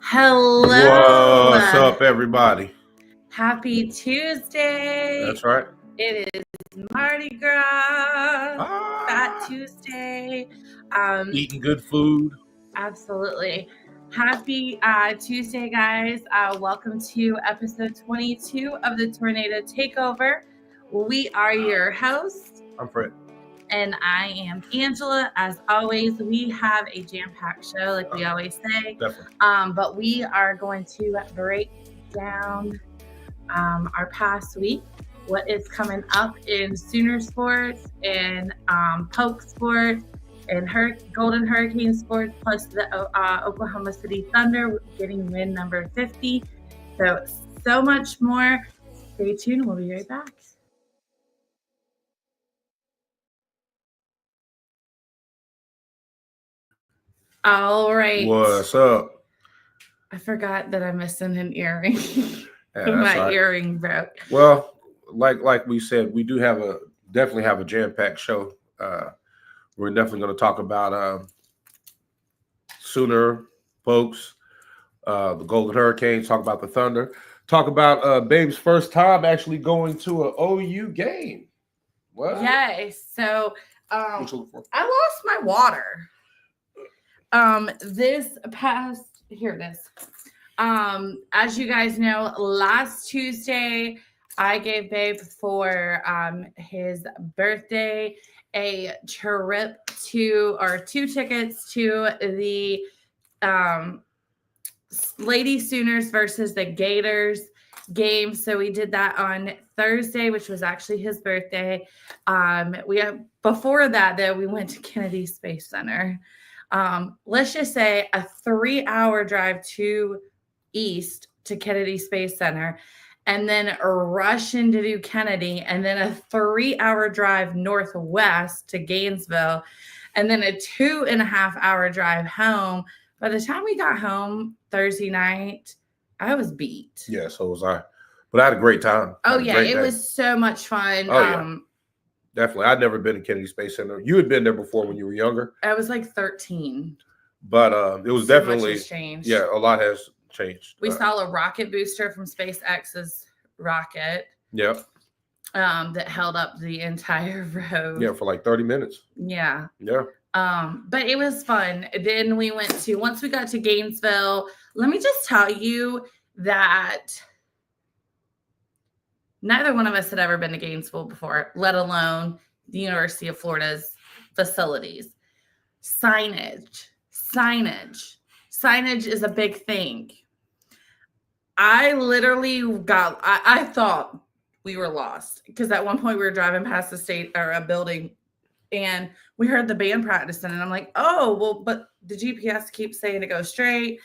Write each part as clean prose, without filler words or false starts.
Hello. What's up, everybody? Happy Tuesday. That's right. It is Mardi Gras. Fat Tuesday. Eating good food. Absolutely. Happy Tuesday, guys. Welcome to episode 22 of the Tornado Takeover. We are your hosts. I'm Fred. And I am Angela. As always, we have a jam-packed show, like we always say. Definitely. But we are going to break down our past week, what is coming up in Sooner sports, and Poke sports, and Golden Hurricane sports, plus the Oklahoma City Thunder getting win number 50. So much more. Stay tuned. We'll be right back. All right. What's up? I forgot that I'm missing an earring. Yeah, My right. earring broke. Well, like we said, we do definitely have a jam-packed show. We're definitely going to talk about Sooner Pokes, the Golden Hurricanes, talk about the Thunder, talk about Babe's first time actually going to an OU game. What? Yes. So What you looking for? I lost my water. Here it is. As you guys know, last Tuesday I gave Babe for his birthday a trip two tickets to the Lady Sooners versus the Gators game. So we did that on Thursday, which was actually his birthday. Before that, though, we went to Kennedy Space Center. Let's just say a 3-hour drive to east to Kennedy Space Center, and then a rush in to do Kennedy, and then a 3-hour drive northwest to Gainesville, and then a 2.5-hour drive home. By the time we got home Thursday night, I was beat. Yeah, so was I. But I had a great time. Oh, yeah, it was so much fun. Oh, yeah. Definitely. I'd never been to Kennedy Space Center. You had been there before when you were younger. I was like 13. But it was so definitely much has changed. Yeah, a lot has changed. We saw a rocket booster from SpaceX's rocket. Yep. That held up the entire road. Yeah, for like 30 minutes. Yeah. Yeah. But it was fun. Then once we got to Gainesville, let me just tell you that neither one of us had ever been to Gainesville before, let alone the University of Florida's facilities. Signage is a big thing. I literally I thought we were lost because at one point we were driving past a building and we heard the band practicing and I'm like, oh, well, but the GPS keeps saying to go straight.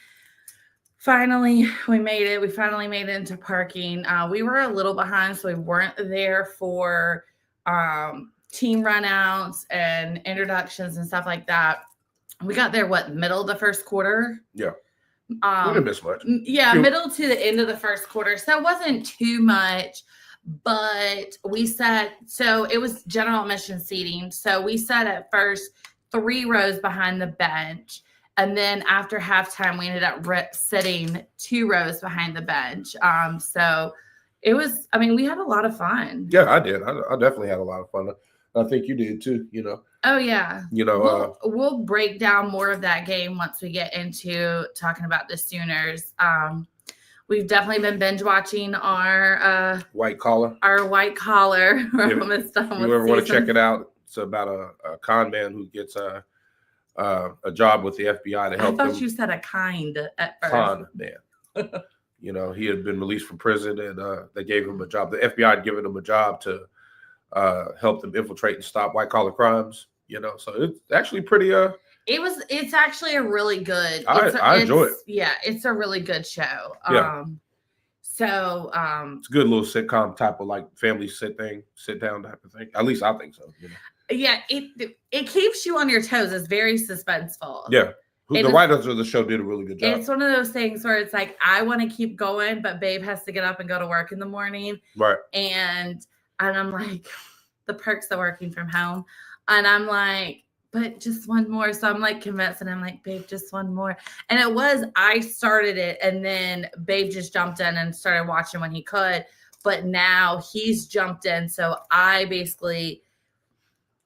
Finally, we made it. We finally made it into parking. We were a little behind, so we weren't there for team runouts and introductions and stuff like that. We got there, middle of the first quarter? Yeah. We didn't miss much. Yeah, middle to the end of the first quarter. So it wasn't too much, but so it was general admission seating. So we sat at first 3 rows behind the bench. And then after halftime, we ended up sitting 2 rows behind the bench. So it was, we had a lot of fun. Yeah, I did. I definitely had a lot of fun. I think you did too, Oh, yeah. We'll break down more of that game once we get into talking about the Sooners. We've definitely been binge watching our White Collar. We're If almost done with you ever want to check it out, it's about a con man who gets a job with the FBI to help him. I thought you said a kind at first. Con man. He had been released from prison and they gave him a job. The FBI had given him a job to help them infiltrate and stop white collar crimes. So it's actually pretty. It's actually a really good. I enjoy it. Yeah, it's a really good show. Yeah. It's a good little sitcom type of like family sit down type of thing. At least I think so. Yeah, it keeps you on your toes. It's very suspenseful. Yeah. The writers of the show did a really good job. It's one of those things where it's like, I want to keep going, but Babe has to get up and go to work in the morning. Right. And I'm like, the perks of working from home. And I'm like, but just one more. So I'm like convinced, and I'm like, Babe, just one more. And I started it, and then Babe just jumped in and started watching when he could. But now he's jumped in. So I basically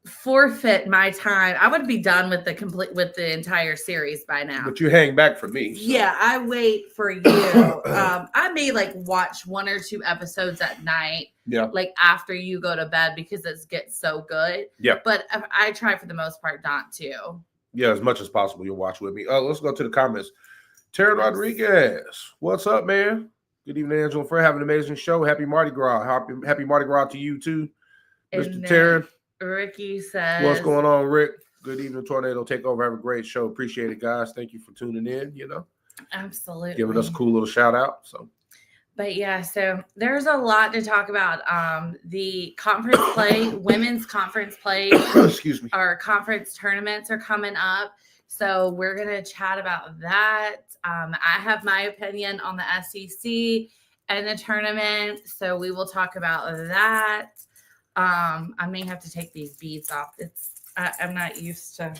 forfeit my time. I would be done with the entire series by now. But you hang back for me. So. Yeah, I wait for you. I may like watch 1 or 2 episodes at night. Yeah. Like after you go to bed because it gets so good. Yeah. But I try for the most part not to. Yeah, as much as possible, you'll watch with me. Let's go to the comments. Terry Rodriguez, what's up, man? Good evening, Angela and Fred. Have an amazing show. Happy Mardi Gras. Happy Mardi Gras to you too, Mr. Terry. Ricky says, what's going on, Rick? Good evening, Tornado Takeover. Have a great show. Appreciate it, guys. Thank you for tuning in. Absolutely giving us a cool little shout out. But yeah, so there's a lot to talk about. The conference play, women's conference play, excuse me, our conference tournaments are coming up. So we're gonna chat about that. I have my opinion on the SEC and the tournament, so we will talk about that. I may have to take these beads off. I'm not used to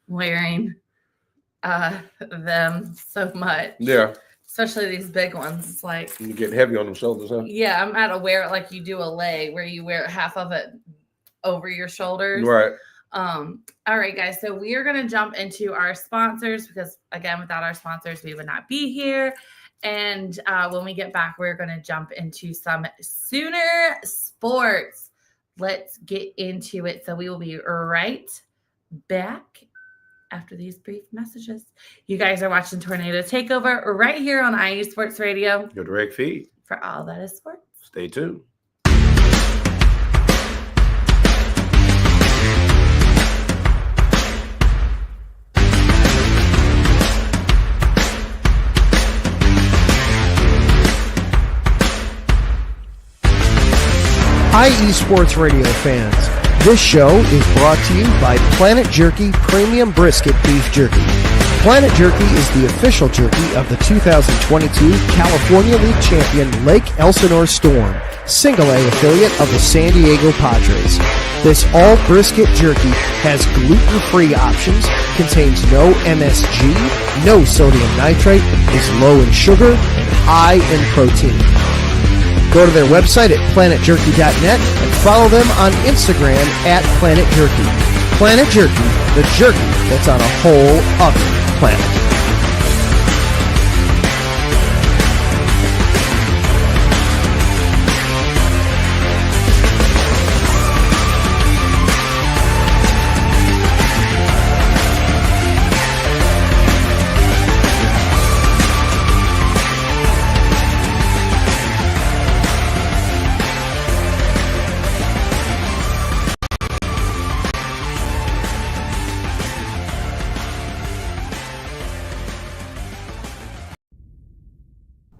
wearing them so much. Yeah. Especially these big ones. It's like you get heavy on them shoulders, huh? Yeah, I'm at to wear it like you do a leg, where you wear half of it over your shoulders. Right. All right, guys. So we are gonna jump into our sponsors because again, without our sponsors, we would not be here. And when we get back, we're going to jump into some Sooner sports. Let's get into it. So we will be right back after these brief messages. You guys are watching Tornado Takeover right here on IU Sports Radio. Your direct feed. For all that is sports. Stay tuned. IE Sports Radio fans, this show is brought to you by Planet Jerky Premium Brisket Beef Jerky. Planet Jerky is the official jerky of the 2022 California League champion Lake Elsinore Storm, Single A affiliate of the San Diego Padres. This all brisket jerky has gluten-free options, contains no MSG, no sodium nitrate, is low in sugar, and high in protein. Go to their website at planetjerky.net and follow them on Instagram at Planet Jerky. Planet Jerky, the jerky that's on a whole other planet.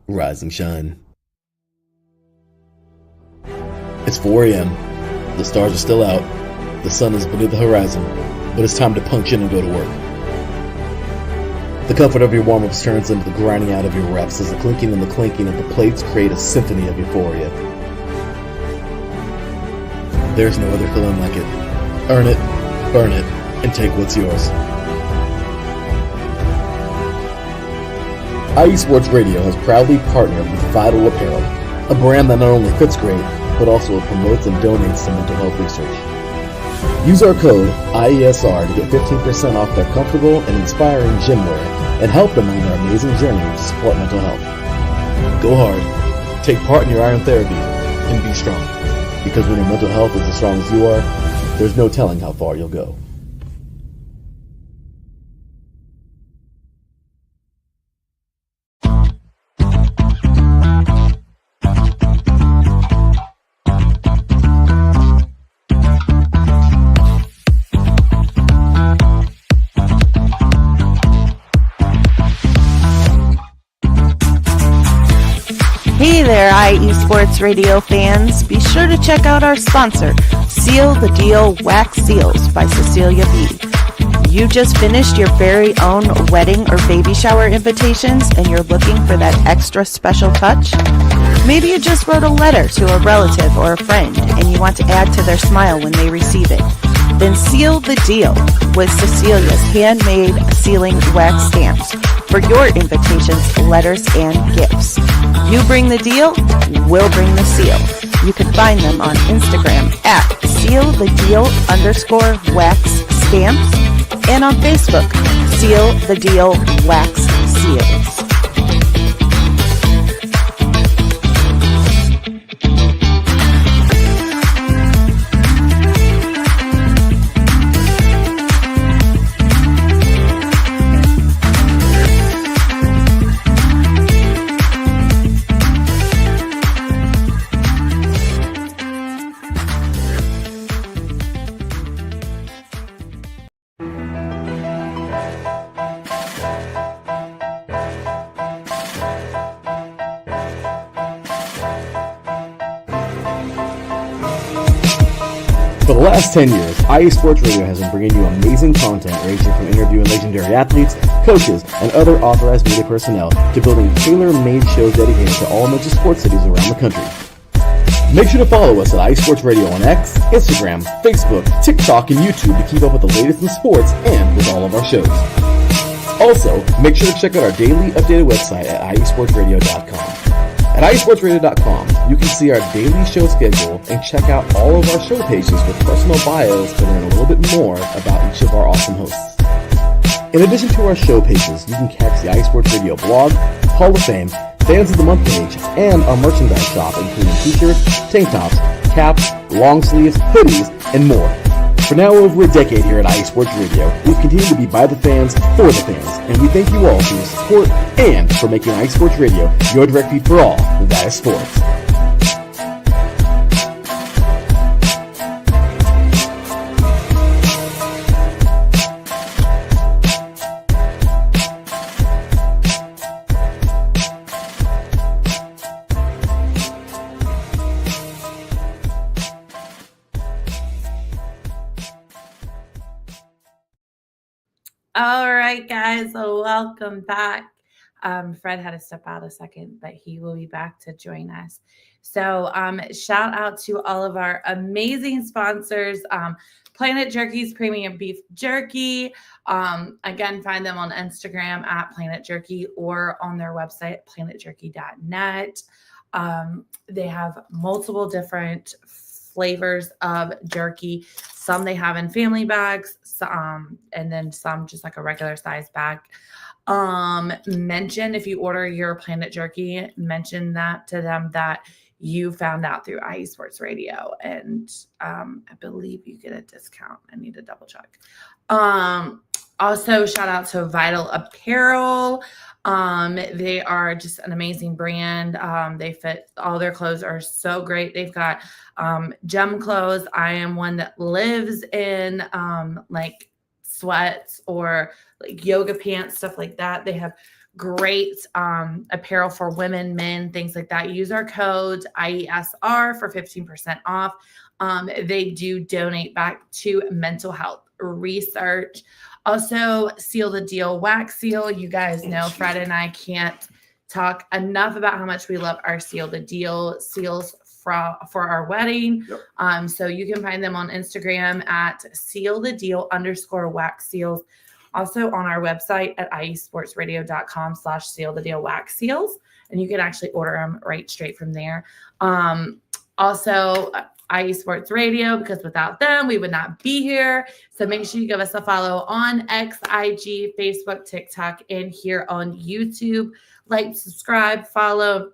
Rise and shine. It's 4 a.m. The stars are still out. The sun is beneath the horizon, but it's time to punch in and go to work. The comfort of your warm-ups turns into the grinding out of your reps as the clinking and the clanking of the plates create a symphony of euphoria. There's no other feeling like it. Earn it, burn it, and take what's yours. IE Sports Radio has proudly partnered with Vital Apparel, a brand that not only fits great, but also promotes and donates to mental health research. Use our code IESR to get 15% off their comfortable and inspiring gym wear and help them on their amazing journey to support mental health. Go hard, take part in your iron therapy, and be strong. Because when your mental health is as strong as you are, there's no telling how far you'll go. there, IE Sports Radio fans. Be sure to check out our sponsor, Seal the Deal Wax Seals by Cecilia B. You just finished your very own wedding or baby shower invitations and you're looking for that extra special touch? Maybe you just wrote a letter to a relative or a friend and you want to add to their smile when they receive it. Then seal the deal with Cecilia's handmade sealing wax stamps for your invitations, letters, and gifts. You bring the deal, we'll bring the seal. You can find them on Instagram at sealthedeal_wax stamps and on Facebook, Seal the Deal Wax Seals. For the last 10 years, IE Sports Radio has been bringing you amazing content ranging from interviewing legendary athletes, coaches, and other authorized media personnel to building tailor-made shows dedicated to all major sports cities around the country. Make sure to follow us at IE Sports Radio on X, Instagram, Facebook, TikTok, and YouTube to keep up with the latest in sports and with all of our shows. Also, make sure to check out our daily updated website at iesportsradio.com. At iesportsradio.com, you can see our daily show schedule and check out all of our show pages with personal bios to learn a little bit more about each of our awesome hosts. In addition to our show pages, you can catch the iSports Radio blog, Hall of Fame, Fans of the Month page, and our merchandise shop including t-shirts, tank tops, caps, long sleeves, hoodies, and more. For now over a decade here at IE Sports Radio, we've continued to be by the fans, for the fans, and we thank you all for your support and for making IE Sports Radio your direct feed for all that is sports. All right, guys, so welcome back. Fred had to step out a second, but he will be back to join us. So shout out to all of our amazing sponsors, Planet Jerky's Premium Beef Jerky. Again, find them on Instagram at Planet Jerky or on their website, planetjerky.net. They have multiple different flavors of jerky. Some they have in family bags, and then some just like a regular size bag. Mention if you order your Planet Jerky, mention that to them that you found out through IE Sports Radio, and I believe you get a discount. I need to double check. Also, shout out to Vital Apparel. They are just an amazing brand. They fit, all their clothes are so great. They've got gym clothes. I am one that lives in like sweats or like yoga pants, stuff like that. They have great apparel for women, men, things like that. Use our code IESR for 15% off. They do donate back to mental health research. Also, Seal the Deal Wax Seal. You guys know Fred and I can't talk enough about how much we love our Seal the Deal seals for our wedding. Yep. So you can find them on Instagram at sealthedeal_wax seals. Also on our website at iesportsradio.com/sealthedealwaxseals. And you can actually order them right straight from there. Also, IE Sports Radio, because without them, we would not be here. So make sure you give us a follow on X, IG, Facebook, TikTok, and here on YouTube. Like, subscribe, follow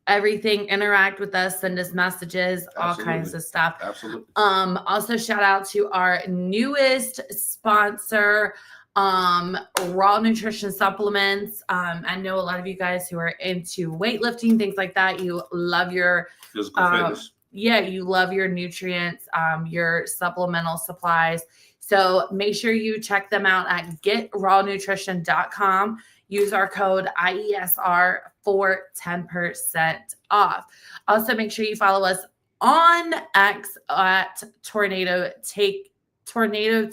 everything, interact with us, send us messages, all kinds of stuff. Absolutely. Also, shout out to our newest sponsor, Raw Nutrition Supplements. I know a lot of you guys who are into weightlifting, things like that. You love your physical fitness. Yeah, you love your nutrients, your supplemental supplies. So make sure you check them out at getrawnutrition.com. Use our code IESR for 10% off. Also, make sure you follow us on X at Tornado TKOV_IE.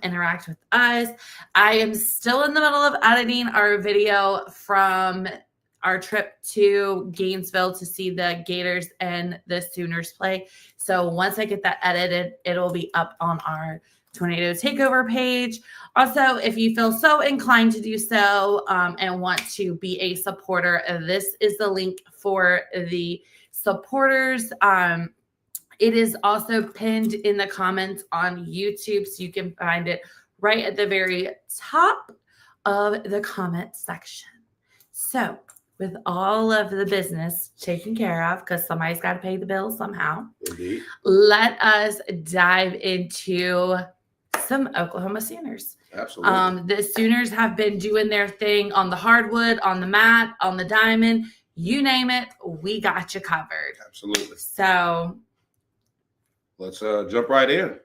Interact with us. I am still in the middle of editing our video from our trip to Gainesville to see the Gators and the Sooners play. So once I get that edited, it'll be up on our Tornado Takeover page. Also, if you feel so inclined to do so and want to be a supporter, this is the link for the supporters. It is also pinned in the comments on YouTube, so you can find it right at the very top of the comment section. So, with all of the business taken care of, because somebody's got to pay the bill somehow, Indeed. let us dive into some Oklahoma Sooners. Absolutely. The Sooners have been doing their thing on the hardwood, on the mat, on the diamond, you name it, we got you covered. Absolutely. So let's jump right in.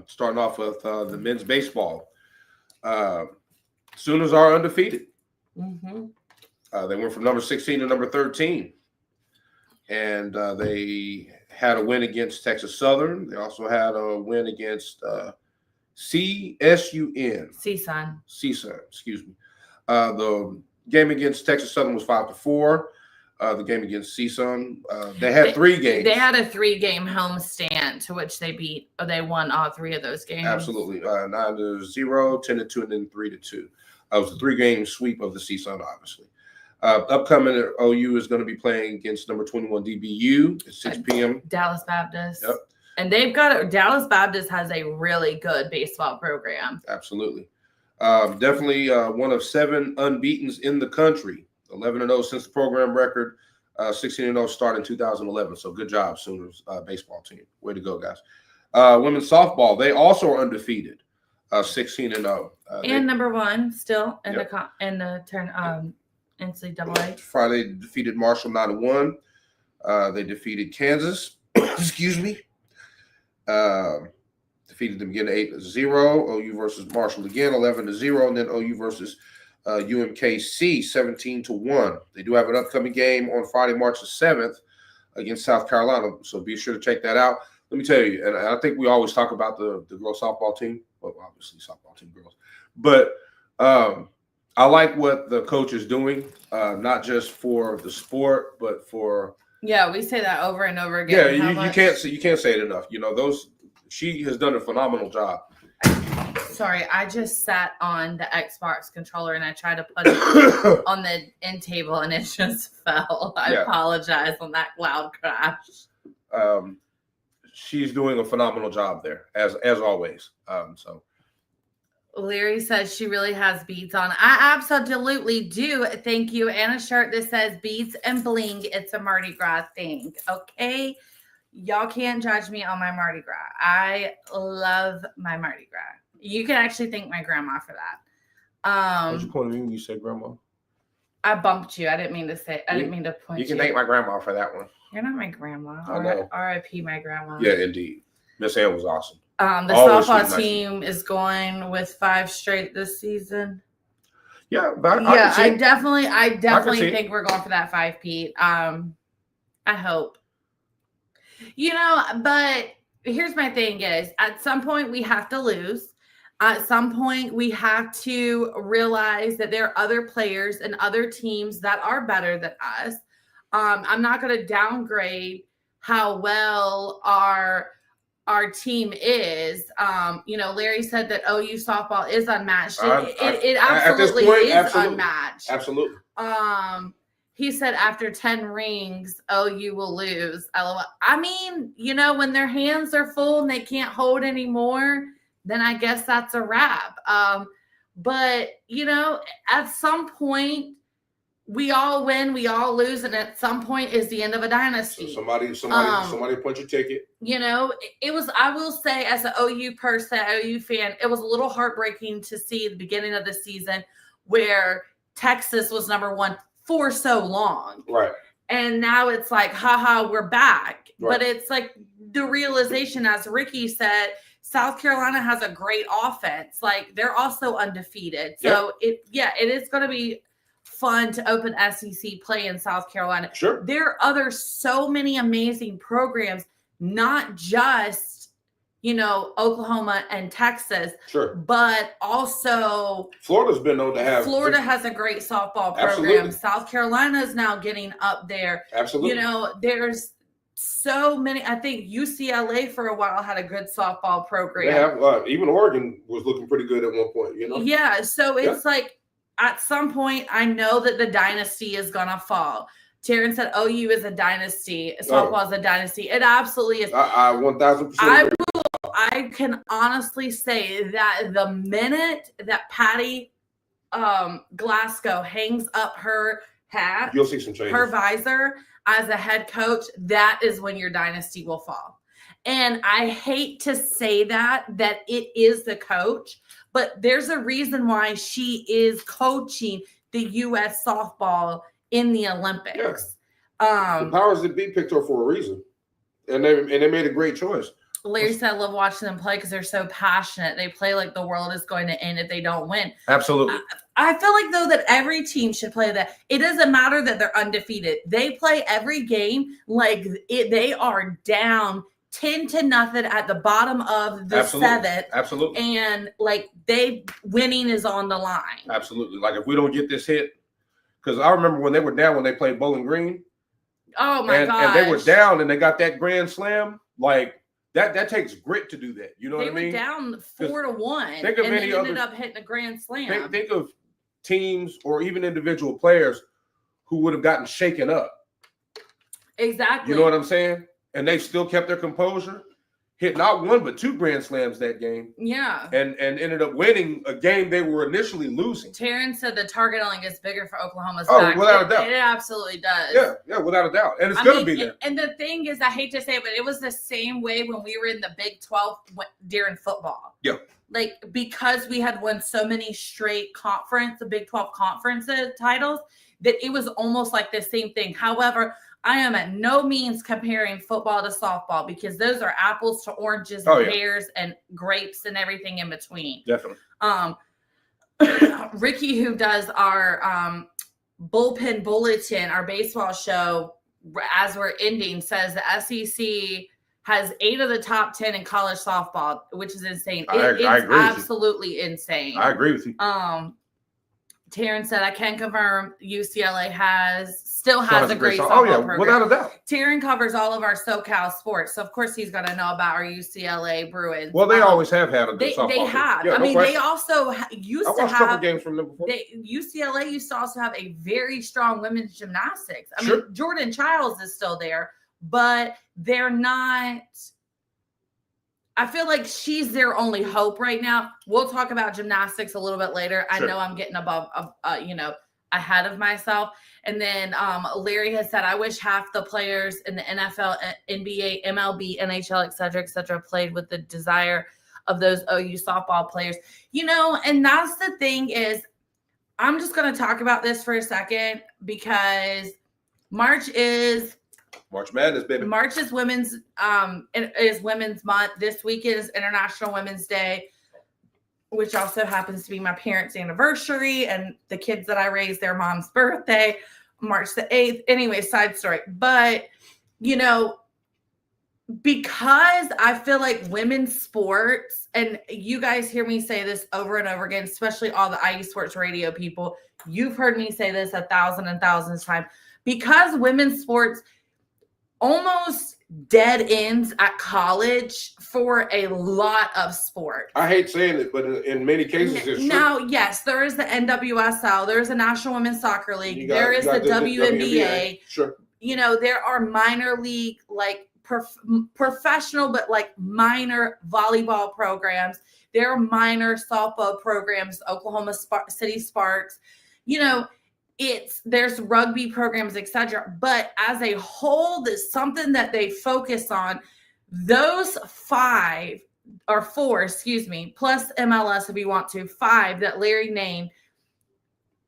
Starting off with the men's baseball. Sooners are undefeated. mm-hmm. They went from number 16 to number 13. And they had a win against Texas Southern. They also had a win against CSUN. CSUN, excuse me. The game against Texas Southern was 5-4. The game against CSUN, they had 3 games. They had a 3-game homestand to which they won all 3 of those games. Absolutely. 9-0, 10-2, and then 3-2. It was a 3-game sweep of the CSUN, obviously. Upcoming OU is going to be playing against number 21 DBU at 6 p.m. Dallas Baptist. Yep. And Dallas Baptist has a really good baseball program. Absolutely. Definitely one of 7 unbeatens in the country. 11-0 since the program record. 16-0 start in 2011. So good job, Sooners baseball team. Way to go, guys. Women's softball, they also are undefeated. 16-0. And number 1 still in Yep. the NCAA. Friday defeated Marshall 9-1. They defeated Kansas. Excuse me. Defeated them again 8-0. OU versus Marshall again 11-0, and then OU versus UMKC 17-1. They do have an upcoming game on Friday, March the 7th against South Carolina. So be sure to check that out. Let me tell you, and I think we always talk about the girls softball team. Well, obviously softball team girls, but I like what the coach is doing, not just for the sport, but for we say that over and over again. Yeah, you can't say it enough. You know, she has done a phenomenal job. Sorry, I just sat on the Xbox controller and I tried to put it on the end table and it just fell. I apologize on that loud crash. She's doing a phenomenal job there, as always. So Larry says she really has beads on. I absolutely do. Thank you. And a shirt that says beads and bling. It's a Mardi Gras thing. Okay. Y'all can't judge me on my Mardi Gras. I love my Mardi Gras. You can actually thank my grandma for that. What's your point of view when you said grandma? I bumped you. I didn't mean to point you. You can thank my grandma for that one. You're not my grandma. I know. R.I.P. my grandma. Yeah, indeed. Miss Ann was awesome. The softball team is going with 5 straight this season. Yeah, but I definitely think we're going for that 5-peat. I hope. But here's my thing is, at some point we have to lose. At some point we have to realize that there are other players and other teams that are better than us. I'm not going to downgrade how well our team is. Larry said that OU softball is unmatched. It absolutely is unmatched. Absolutely. He said after 10 rings, OU will lose. LOL. I mean, when their hands are full and they can't hold anymore, then I guess that's a wrap. But at some point, we all win, we all lose, and at some point is the end of a dynasty. So somebody punch your ticket. It was, I will say, as an OU person, OU fan, it was a little heartbreaking to see the beginning of the season where Texas was number 1 for so long. Right. And now it's like, haha, we're back. Right. But it's like the realization, as Ricky said, South Carolina has a great offense. Like, they're also undefeated. So it is going to be fun to open SEC play in South Carolina. Sure. There are so many amazing programs, not just, Oklahoma and Texas, Sure. but also Florida's been known to have. Florida has a great softball program. Absolutely. South Carolina is now getting up there. Absolutely. There's so many. I think UCLA for a while had a good softball program. They have, even Oregon was looking pretty good at one point, Yeah, so it's like at some point I know that the dynasty is gonna fall. Taryn said OU is a dynasty, softball is a dynasty. It absolutely is. I 1000%. I can honestly say that the minute that Patty Glasgow hangs up her hat, you'll see some changes. Her visor as a head coach, that is when your dynasty will fall. And I hate to say that it is the coach, but there's a reason why she is coaching the U.S. softball in the Olympics. The powers that be picked her for a reason, and they made a great choice. Larry said, I love watching them play because they're so passionate. They play like the world is going to end if they don't win. Absolutely. I feel like, though, that every team should play that. It doesn't matter that they're undefeated. They play every game like they are down 10-0 at the bottom of the seventh. Absolutely. And, winning is on the line. Absolutely. Like, if we don't get this hit, because I remember when they were down when they played Bowling Green. Oh, my gosh. And they were down and they got that grand slam. Like, that takes grit to do that. You know what I mean? They were down 4-1. Think of and any they ended other, up hitting a grand slam. Think of teams or even individual players who would have gotten shaken up. Exactly. You know what I'm saying? And they still kept their composure, hit not one but 2 grand slams that game. Yeah. And ended up winning a game they were initially losing. Taryn said the target only gets bigger for Oklahoma's back. Without a doubt. It absolutely does. Yeah, without a doubt. And it's going to be there. And the thing is, I hate to say it, but it was the same way when we were in the Big 12 during football. Yeah. Like, because we had won so many straight the Big 12 conference titles, that it was almost like the same thing. However, I am at no means comparing football to softball because those are apples to oranges, pears and grapes and everything in between. Definitely. Ricky, who does our bullpen bulletin, our baseball show, as we're ending, says the SEC has 8 of the top 10 in college softball, which is insane. It's absolutely insane. I agree with you. Taryn said, I can confirm UCLA still has a great softball program. Without a doubt. Taryn covers all of our SoCal sports, so of course he's going to know about our UCLA Bruins. Well, they always have had a good softball. They have. Yeah, they also used to have. I watched a couple games from them before. UCLA used to also have a very strong women's gymnastics. I mean, Jordan Childs is still there, but they're not. I feel like she's their only hope right now. We'll talk about gymnastics a little bit later. I know I'm getting ahead of myself. And then Larry has said, I wish half the players in the NFL, NBA, MLB, NHL, et cetera, played with the desire of those OU softball players. And that's the thing is, I'm just going to talk about this for a second because March Madness, baby. March is women's month. This week is International Women's Day, which also happens to be my parents' anniversary and the kids that I raised, their mom's birthday, March the 8th. Anyway, side story. But, because I feel like women's sports, and you guys hear me say this over and over again, especially all the IE Sports Radio people, you've heard me say this 1,000 and thousands of times, because women's sports almost dead ends at college for a lot of sport. I hate saying it, but in many cases it's true. Now, yes, there is the NWSL, there is the National Women's Soccer League, there is the WNBA. Sure. There are minor league, professional, but minor volleyball programs. There are minor softball programs, Oklahoma City Sparks. There's rugby programs, etc. But as a whole, there's something that they focus on. Those 4, plus MLS if you want to, 5 that Larry named,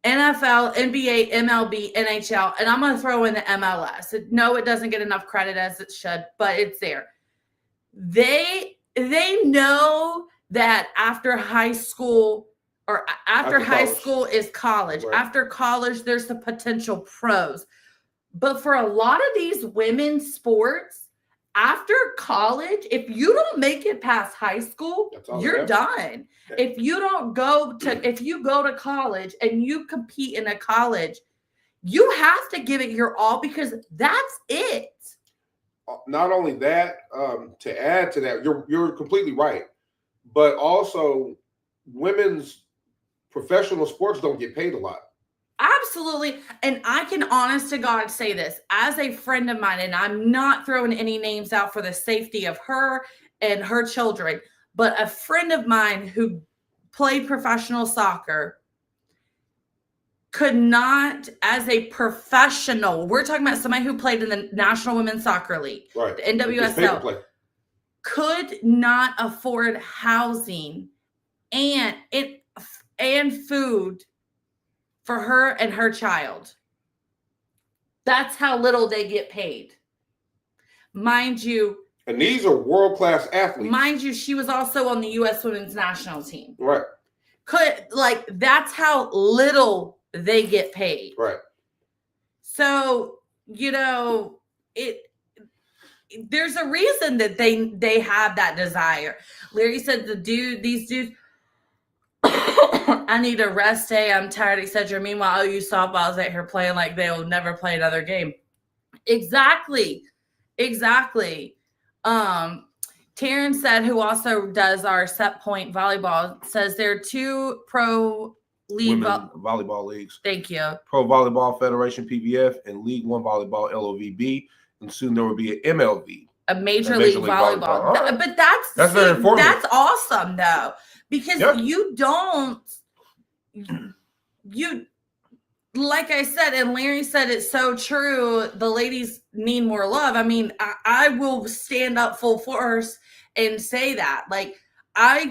NFL, NBA, MLB, NHL, and I'm going to throw in the MLS. No, it doesn't get enough credit as it should, but it's there. They they know that after high school or after high college. school is college. Right. After college, there's the potential pros. But for a lot of these women's sports, after college, if you don't make it past high school, you're done. Yeah. If you go to college and you compete in a college, you have to give it your all because that's it. Not only that, to add to that, you're completely right. But also, women's professional sports don't get paid a lot. Absolutely. And I can honest to God say this as a friend of mine, and I'm not throwing any names out for the safety of her and her children, but a friend of mine who played professional soccer could not, as a professional, we're talking about somebody who played in the National Women's Soccer League, right? The NWSL, could not afford housing and food for her and her child. That's how little they get paid. Mind you. And these are world-class athletes. Mind you, she was also on the U.S. Women's National Team. Right. That's how little they get paid. Right. So, there's a reason that they have that desire. Larry said these dudes, I need a rest day. I'm tired, etc. Meanwhile, you softballs out here playing like they'll never play another game. Exactly. Taryn said, who also does our set point volleyball, says there are 2 pro league volleyball leagues. Thank you. Pro Volleyball Federation (PVF) and League One Volleyball (LOVB), and soon there will be an MLV, a Major League Volleyball. Right. But that's very informative. That's awesome though, because you don't. You, like I said, and Larry said it's so true. The ladies need more love. I mean, I will stand up full force and say that. Like, I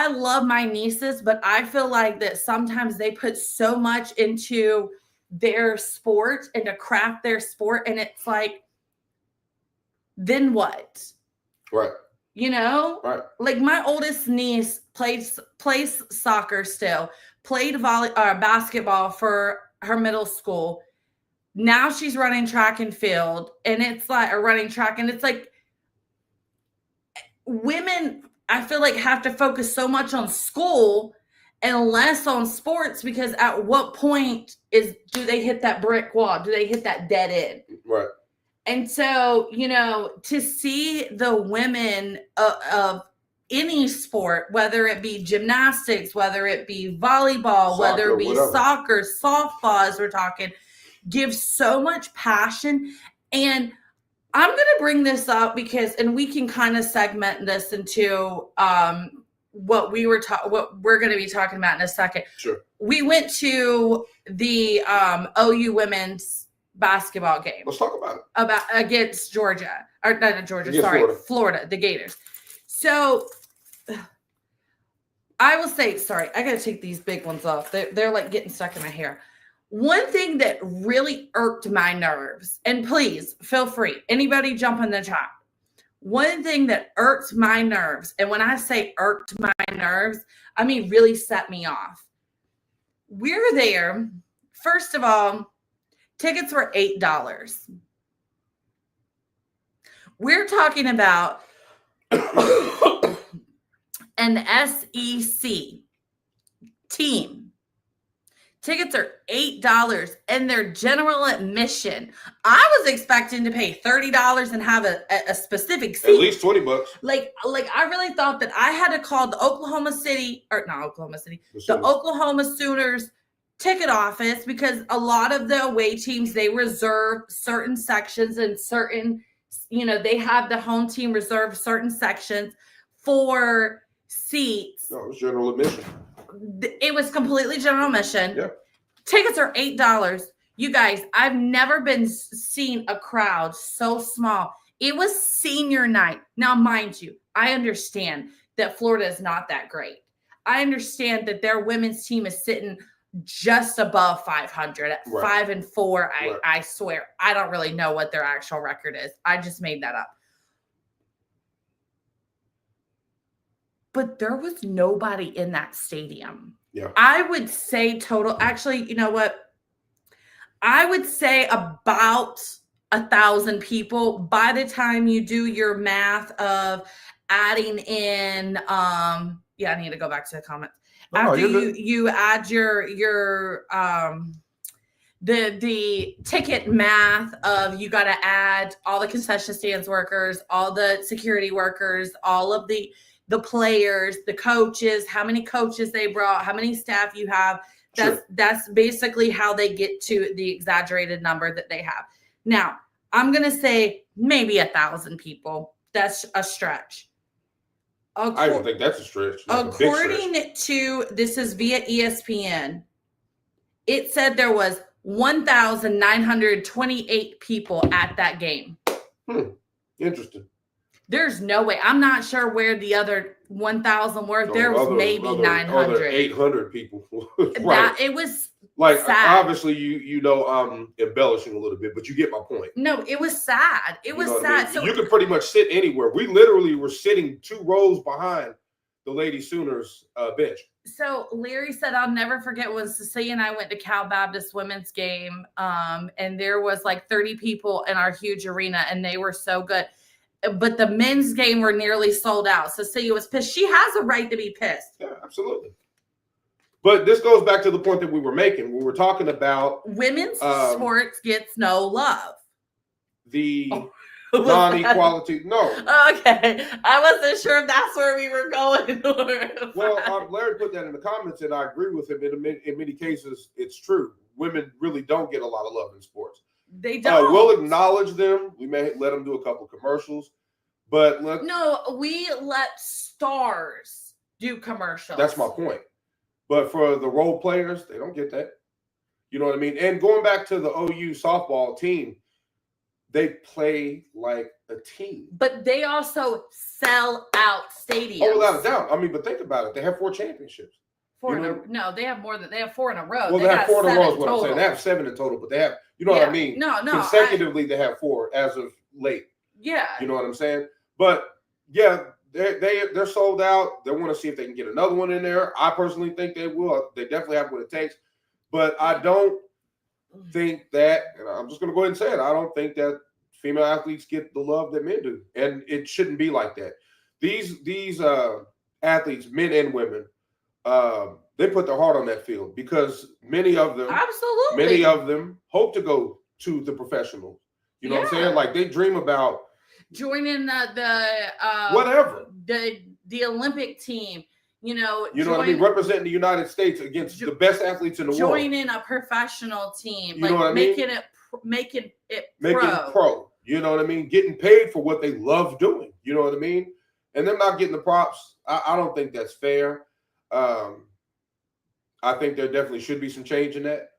love my nieces, but I feel like that sometimes they put so much into their sport and to craft their sport, and it's like, then what? Right. Right. Like my oldest niece plays soccer still. Played basketball for her middle school. Now she's running track and field, and it's like women, I feel like, have to focus so much on school and less on sports, because at what point do they hit that brick wall? Do they hit that dead end? Right. And so, to see the women of any sport, whether it be gymnastics, whether it be volleyball, whether it be soccer, softball, as we're talking, give so much passion. And I'm going to bring this up and we can kind of segment this into what we're going to be talking about in a second. Sure. We went to the OU women's basketball game. Let's talk about it. Against Georgia. Or not Georgia, sorry. Florida, the Gators. So I will say, sorry, I got to take these big ones off. They're like getting stuck in my hair. One thing that really irked my nerves, and please feel free, anybody jump in the chat. One thing that irked my nerves, and when I say irked my nerves, I mean really set me off. We're there. First of all, tickets were $8. We're talking about an SEC team. Tickets are $8 and their general admission. I was expecting to pay $30 and have a specific seat. At least $20. Like I really thought that I had to call the Oklahoma Sooners ticket office, because a lot of the away teams, they reserve certain sections and certain, they have the home team reserve certain sections for seats. No, it was general admission. It was completely general admission. Yeah. Tickets are $8. You guys, I've never seen a crowd so small. It was senior night. Now, mind you, I understand that Florida is not that great. I understand that their women's team is sitting just above 500 at 5-4. Right. I swear. I don't really know what their actual record is. I just made that up. but there was nobody in that stadium. Yeah. I would say total. Actually, you know what? I would say about 1,000 people by the time you do your math of adding in. Yeah, I need to go back to the comments. Oh, After you're good. you add your the ticket math of you got to add all the concession stands workers, all the security workers, all of the players, the coaches, how many coaches they brought, how many staff you have. That's basically how they get to the exaggerated number that they have. Now, I'm going to say maybe 1,000 people. That's a stretch. I don't think that's a stretch. According to, this is via ESPN, it said there was 1,928 people at that game. Interesting. There's no way. I'm not sure where the other 1,000 were. There was maybe 900. 800 people. Right. That, it was like, sad. obviously, you know, I'm embellishing a little bit, but you get my point. No, it was sad. It was sad. I mean? So you could pretty much sit anywhere. We literally were sitting 2 rows behind the Lady Sooners bench. So Larry said, I'll never forget when Cecilia and I went to Cal Baptist women's game. And there was like 30 people in our huge arena, and they were so good. But the men's game were nearly sold out. Cecilia was pissed. She has a right to be pissed. Yeah, absolutely. But this goes back to the point that we were making. We were talking about women's sports gets no love. The non-equality. No. Okay. I wasn't sure if that's where we were going. Well, Larry put that in the comments, and I agree with him. In many cases, it's true. Women really don't get a lot of love in sports. They don't. We'll acknowledge them. We may let them do a couple commercials, but we let stars do commercials. That's my point. But for the role players, they don't get that. You know what I mean? And going back to the OU softball team, they play like a team. But they also sell out stadiums. Oh, without a doubt. I mean, but think about it. They have 4 championships. No, they have more than, they have 4 in a row. Well, they have 4 in a row is what I'm saying. They have 7 in total, but they have, you know what I mean? No. Consecutively, they have 4 as of late. Yeah. You know what I'm saying? But yeah, they're sold out. They want to see if they can get another one in there. I personally think they will. They definitely have what it takes. But I don't think that, and I'm just going to go ahead and say it, I don't think that female athletes get the love that men do. And it shouldn't be like that. These athletes, men and women, they put their heart on that field because many of them hope to go to the professional. You know what I'm saying? Like they dream about joining the whatever the Olympic team. You know what I mean? Representing the United States against the best athletes in the world. Joining a professional team, you know what I mean? making it pro. You know what I mean? Getting paid for what they love doing. You know what I mean? And them not getting the props. I don't think that's fair. I think there definitely should be some change in that.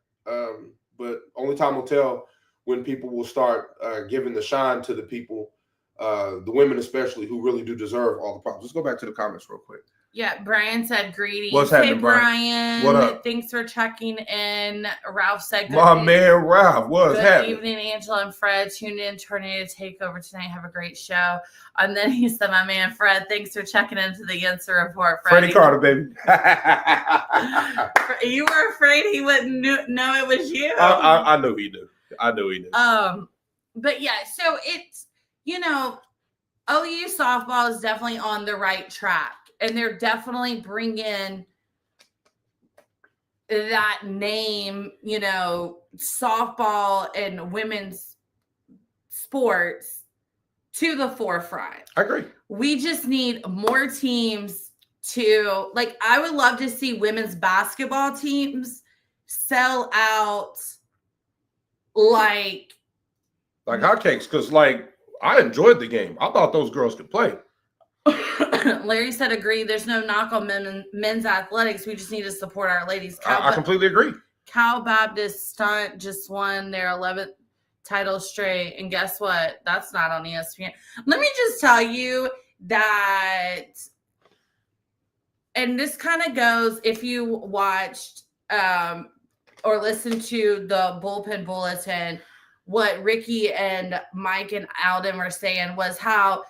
But only time will tell when people will start giving the shine to the people, the women especially, who really do deserve all the props. Let's go back to the comments real quick. Yeah, Brian said greetings. What's happening, Brian? What up? Thanks for checking in. Ralph said good My man Ralph, what's happening? Good evening, Angela and Fred. Tuned in Tornado Takeover tonight. Have a great show. And then he said, my man Fred, thanks for checking into the Answer Report, Freddie. Freddie Carter, baby. You were afraid he wouldn't know it was you. I knew he knew. But yeah, so it's, OU softball is definitely on the right track. And they're definitely bringing that name, softball and women's sports to the forefront. I agree. We just need more teams to, I would love to see women's basketball teams sell out like hotcakes, because, I enjoyed the game. I thought those girls could play. Larry said, agree. There's no knock on men's athletics. We just need to support our ladies. I completely agree. Cal Baptist Stunt just won their 11th title straight. And guess what? That's not on ESPN. Let me just tell you that, and this kind of goes, if you watched or listened to the Bullpen Bulletin, what Ricky and Mike and Alden were saying was how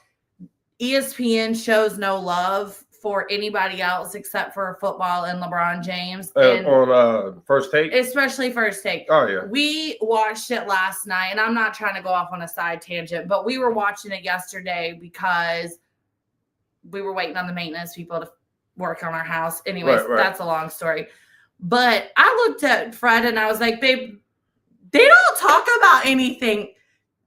ESPN shows no love for anybody else except for football and LeBron James. On First Take? Especially First Take. Oh, yeah. We watched it last night, and I'm not trying to go off on a side tangent, but we were watching it yesterday because we were waiting on the maintenance people to work on our house. Anyways, That's a long story. But I looked at Fred and I was like, babe, they don't talk about anything.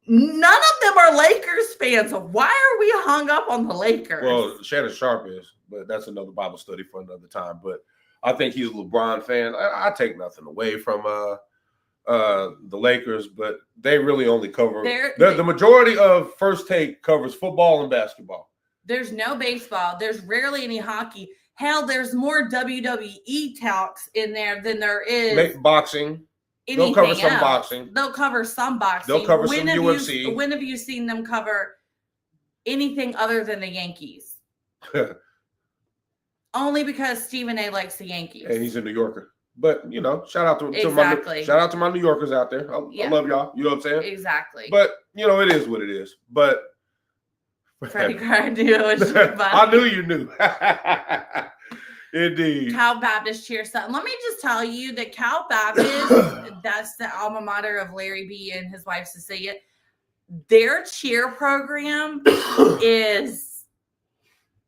None of them are Lakers fans. Why are we hung up on the Lakers? Well, Shannon Sharp is, but that's another Bible study for another time. But I think he's a LeBron fan. I take nothing away from the Lakers, but they really only cover the majority of First Take covers football and basketball. There's no baseball. There's rarely any hockey. Hell, there's more WWE talks in there than there is boxing. They'll cover some boxing. They'll cover some boxing. They'll cover some UFC. When have you seen them cover anything other than the Yankees? Only because Stephen A. likes the Yankees. And he's a New Yorker. But, shout out to my New Yorkers out there. I love y'all. You know what I'm saying? Exactly. But, it is what it is. But Freddie Cardillo. I knew you knew. Indeed. Cal Baptist cheer something. Let me just tell you that Cal Baptist, that's the alma mater of Larry B. and his wife Cecilia. Their cheer program is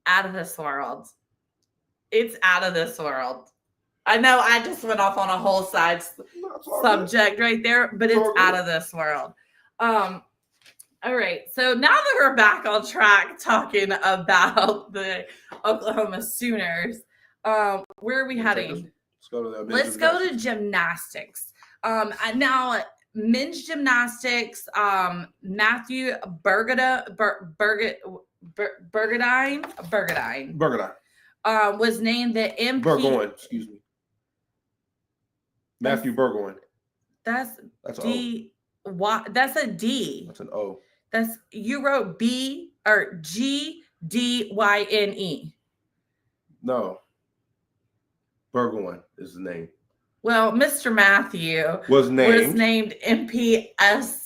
out of this world. It's out of this world. I know I just went off on a whole side subject right there, but it's out of this world. All right. So now that we're back on track talking about the Oklahoma Sooners, where are we heading? Let's go to gymnastics. Now men's gymnastics, Matthew Bergadine was named the MP. Burgoyne, excuse me. Matthew Burgoyne. That's D. That's a D. That's an O. You wrote B or GDYNE. No. Burgoyne is the name. Well, Mr. Matthew was named MPSF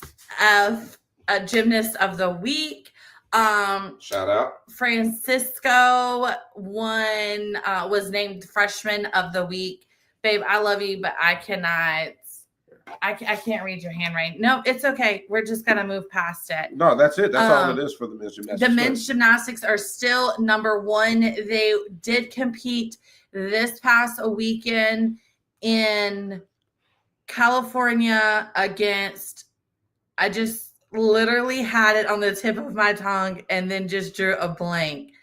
Gymnast of the Week. Shout out. Francisco was named Freshman of the Week. Babe, I love you, but I cannot. I can't read your handwriting. No, it's okay. We're just gonna move past it. No, that's it. That's all it is for the men's gymnastics. The men's gymnastics are still number one. They did compete this past weekend in California against. I just literally had it on the tip of my tongue and then just drew a blank.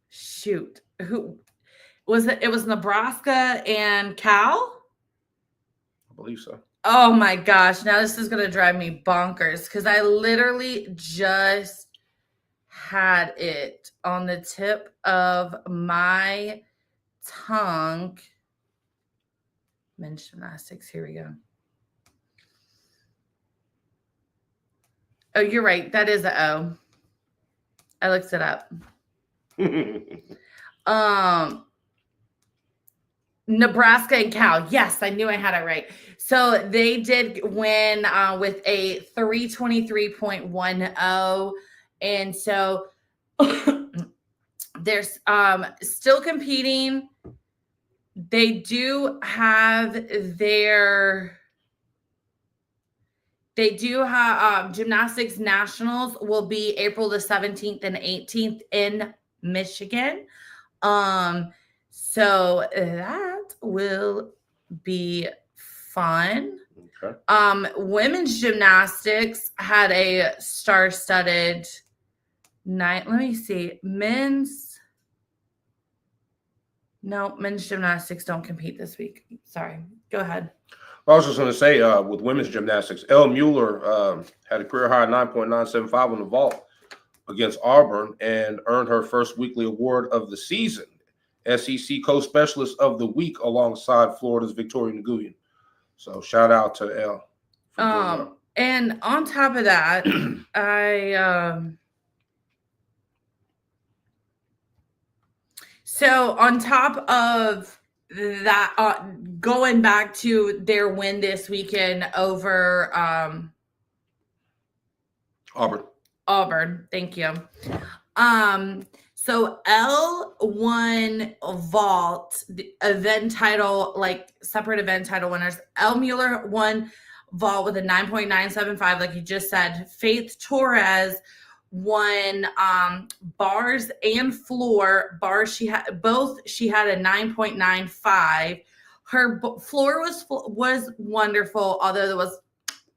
Shoot, who was it? It was Nebraska and Cal? I believe so. Oh my gosh. Now this is going to drive me bonkers because I literally just had it on the tip of my tongue. Men's gymnastics. Here we go. Oh, you're right. That is an O. I looked it up. Nebraska and Cal. Yes, I knew I had it right. So they did win with a 323.10. And so they're still competing. They do have gymnastics nationals will be April the 17th and 18th in Michigan. So that will be fun. Okay. Women's gymnastics had a star-studded night. Let me see. Men's gymnastics don't compete this week. Sorry. Go ahead. I was just going to say, with women's gymnastics, Elle Mueller had a career high 9.975 on the vault against Auburn and earned her first weekly award of the season, SEC Co-Specialist of the Week, alongside Florida's Victoria Nguyen. So shout out to Elle. And on top of that, so on top of that, going back to their win this weekend over Auburn. Auburn. Thank you. So L won vault, the event title, like separate event title winners. L Mueller won vault with a 9.975, like you just said. Faith Torres won bars and floor. Bars she had a 9.95. Her floor was wonderful, although there was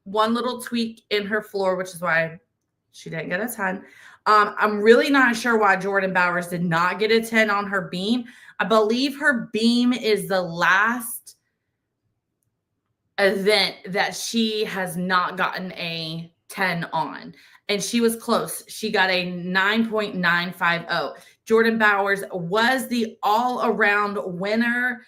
one little tweak in her floor, which is why she didn't get a 10. I'm really not sure why Jordan Bowers did not get a 10 on her beam. I believe her beam is the last event that she has not gotten a 10 on. And she was close. She got a 9.950. Jordan Bowers was the all-around winner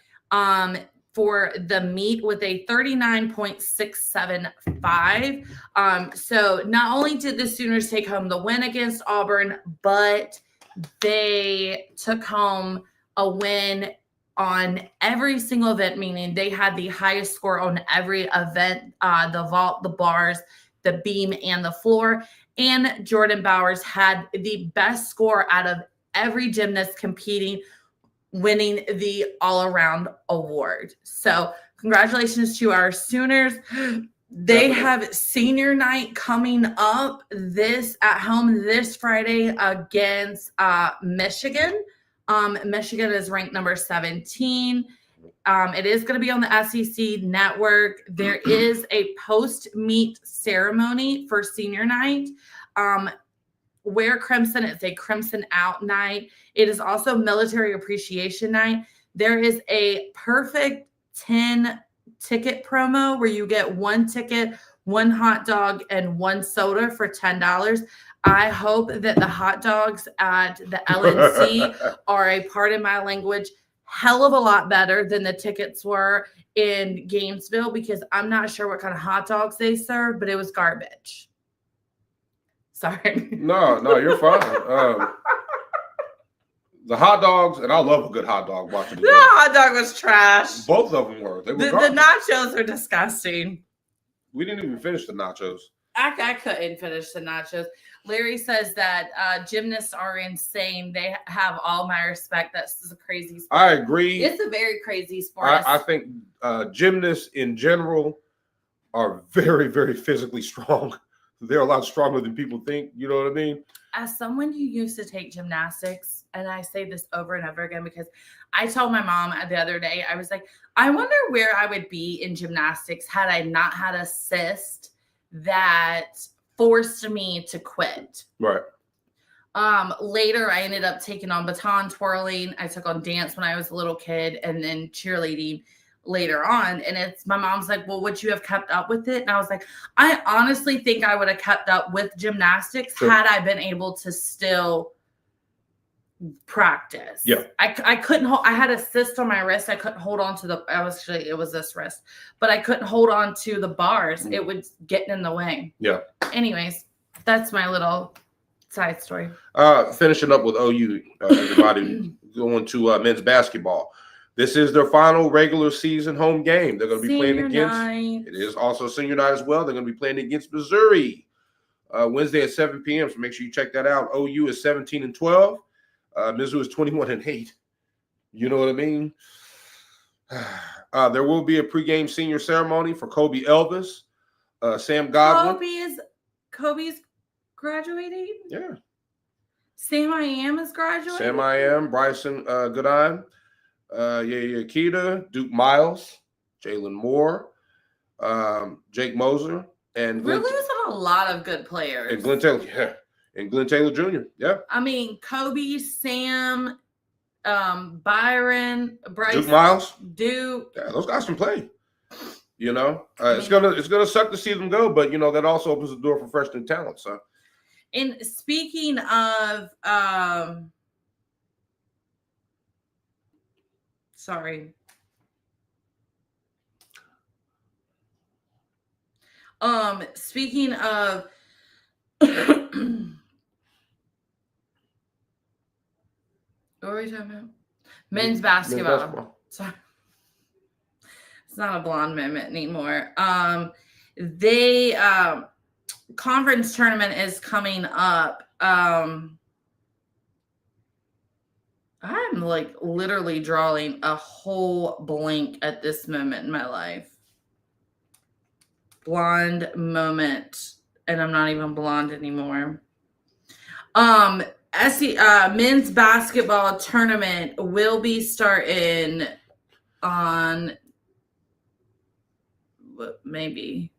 for the meet with a 39.675. So not only did the Sooners take home the win against Auburn, but they took home a win on every single event, meaning they had the highest score on every event, the vault, the bars, the beam, and the floor. And Jordan Bowers had the best score out of every gymnast competing, winning the all-around award. So congratulations to our Sooners. They have senior night coming up at home this Friday against Michigan. Michigan is ranked number 17. It is going to be on the SEC network. There is a post-meet ceremony for senior night. Wear crimson. It's a crimson out night. It is also military appreciation night. There is a perfect 10 ticket promo where you get one ticket, one hot dog, and one soda for $10. I hope that the hot dogs at the LNC are a, pardon my language, hell of a lot better than the tickets were in Gainesville, because I'm not sure what kind of hot dogs they serve, but it was garbage. Sorry. No, you're fine. The hot dogs, and I love a good hot dog watching the The hot dog was trash. Both of them were. They were the nachos are disgusting. We didn't even finish the nachos. I couldn't finish the nachos. Larry says that gymnasts are insane. They have all my respect. That's a crazy sport. I agree. It's a very crazy sport. I think gymnasts in general are very, very physically strong. They're a lot stronger than people think. You know what I mean? As someone who used to take gymnastics, and I say this over and over again because I told my mom the other day, I was like, I wonder where I would be in gymnastics had I not had a cyst that forced me to quit. Right. Later, I ended up taking on baton twirling. I took on dance when I was a little kid, and then cheerleading later on. And it's my mom's like, well, would you have kept up with it? And I was like, I honestly think I would have kept up with gymnastics had I been able to still practice. Yeah. I couldn't hold, I had a cyst on my wrist. I couldn't hold on to it was this wrist, but I couldn't hold on to the bars. It was getting in the way. Yeah. Anyways, that's my little side story. Finishing up with OU, everybody going to men's basketball. This is their final regular season home game. They're going to be playing against. It is also senior night as well. They're going to be playing against Missouri Wednesday at 7 p.m. So make sure you check that out. OU is 17-12. Mizzou is 21-8. You know what I mean? There will be a pregame senior ceremony for Kobe Elvis, Sam Godwin. Kobe's graduating? Yeah. Sam I Am is graduating? Sam I Am, Bryson Goodine. Keita, Duke Miles, Jalen Moore, Jake Moser, and we're losing a lot of good players. And Glenn Taylor, Glenn Taylor Jr. Yeah. I mean, Kobe, Sam, Byron, Bryce, Duke Miles, Duke. Yeah, those guys can play. You know, it's gonna suck to see them go, but you know that also opens the door for freshman talent. So, and speaking of, sorry. Speaking of what were we talking about? Men's basketball. Sorry. It's not a blonde moment anymore. They conference tournament is coming up. I'm like literally drawing a whole blank at this moment in my life. Blonde moment, and I'm not even blonde anymore. Men's basketball tournament will be starting on maybe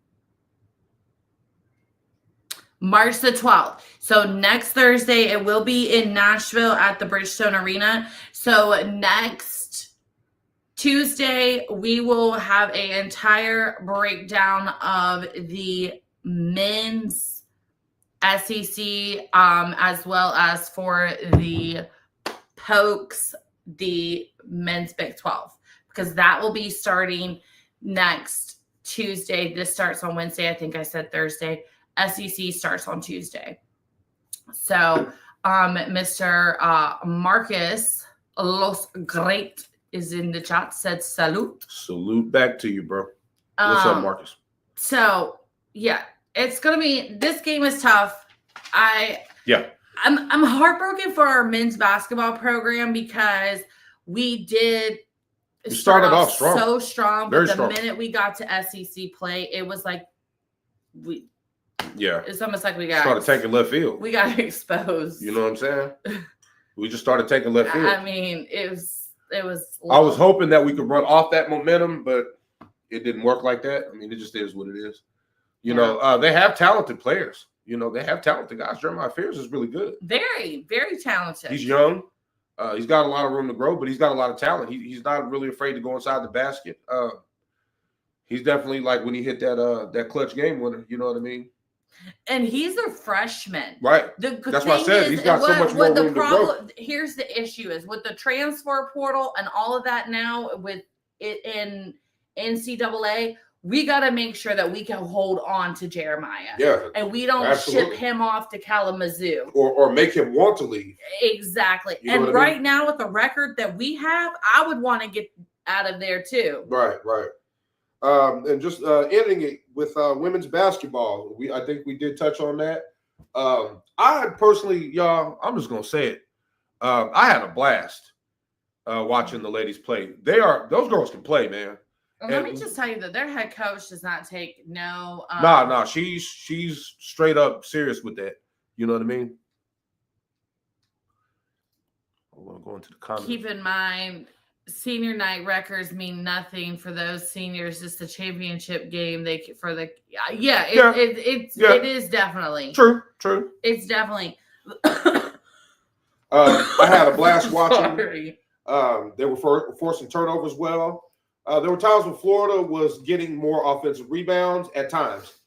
March the 12th. So next Thursday, it will be in Nashville at the Bridgestone Arena. So next Tuesday, we will have an entire breakdown of the men's SEC, as well as for the Pokes, the men's Big 12, because that will be starting next Tuesday. This starts on Wednesday. I think I said Thursday. SEC starts on Tuesday. So, Mr. Marcus Los Great is in the chat, said salute. Salute back to you, bro. What's up, Marcus? So, yeah, it's going to be, this game is tough. I'm heartbroken for our men's basketball program because we did started off strong. So strong. Very but the strong. minute we got to SEC play, it was like Yeah. It's almost like we got started taking left field. We got exposed. You know what I'm saying? We just started taking left field. I mean, it was. I was hoping that we could run off that momentum, but it didn't work like that. I mean, it just is what it is. You know, they have talented players. You know, they have talented guys. Jeremiah Fears is really good. Very, very talented. He's young. He's got a lot of room to grow, but he's got a lot of talent. He's not really afraid to go inside the basket. He's definitely like when he hit that clutch game winner. You know what I mean? And he's a freshman. Right. That's what I said. He's got so much more room to grow. Here's the issue is with the transfer portal and all of that now with it in NCAA, we got to make sure that we can hold on to Jeremiah. Yeah. And we don't ship him off to Kalamazoo. Or make him want to leave. Exactly. You know and right now with the record that we have, I would want to get out of there too. Right. And just ending it with women's basketball. I think we did touch on that. I personally, y'all, I'm just gonna say it. I had a blast watching the ladies play. Those girls can play, man. And let me just tell you that their head coach does not take no. Nah. She's straight up serious with that. You know what I mean? I want to go into the comments. Keep in mind, senior night records mean nothing for those seniors. It's the championship game. It is definitely true. It's definitely. I had a blast watching. They were forcing turnovers well. There were times when Florida was getting more offensive rebounds at times.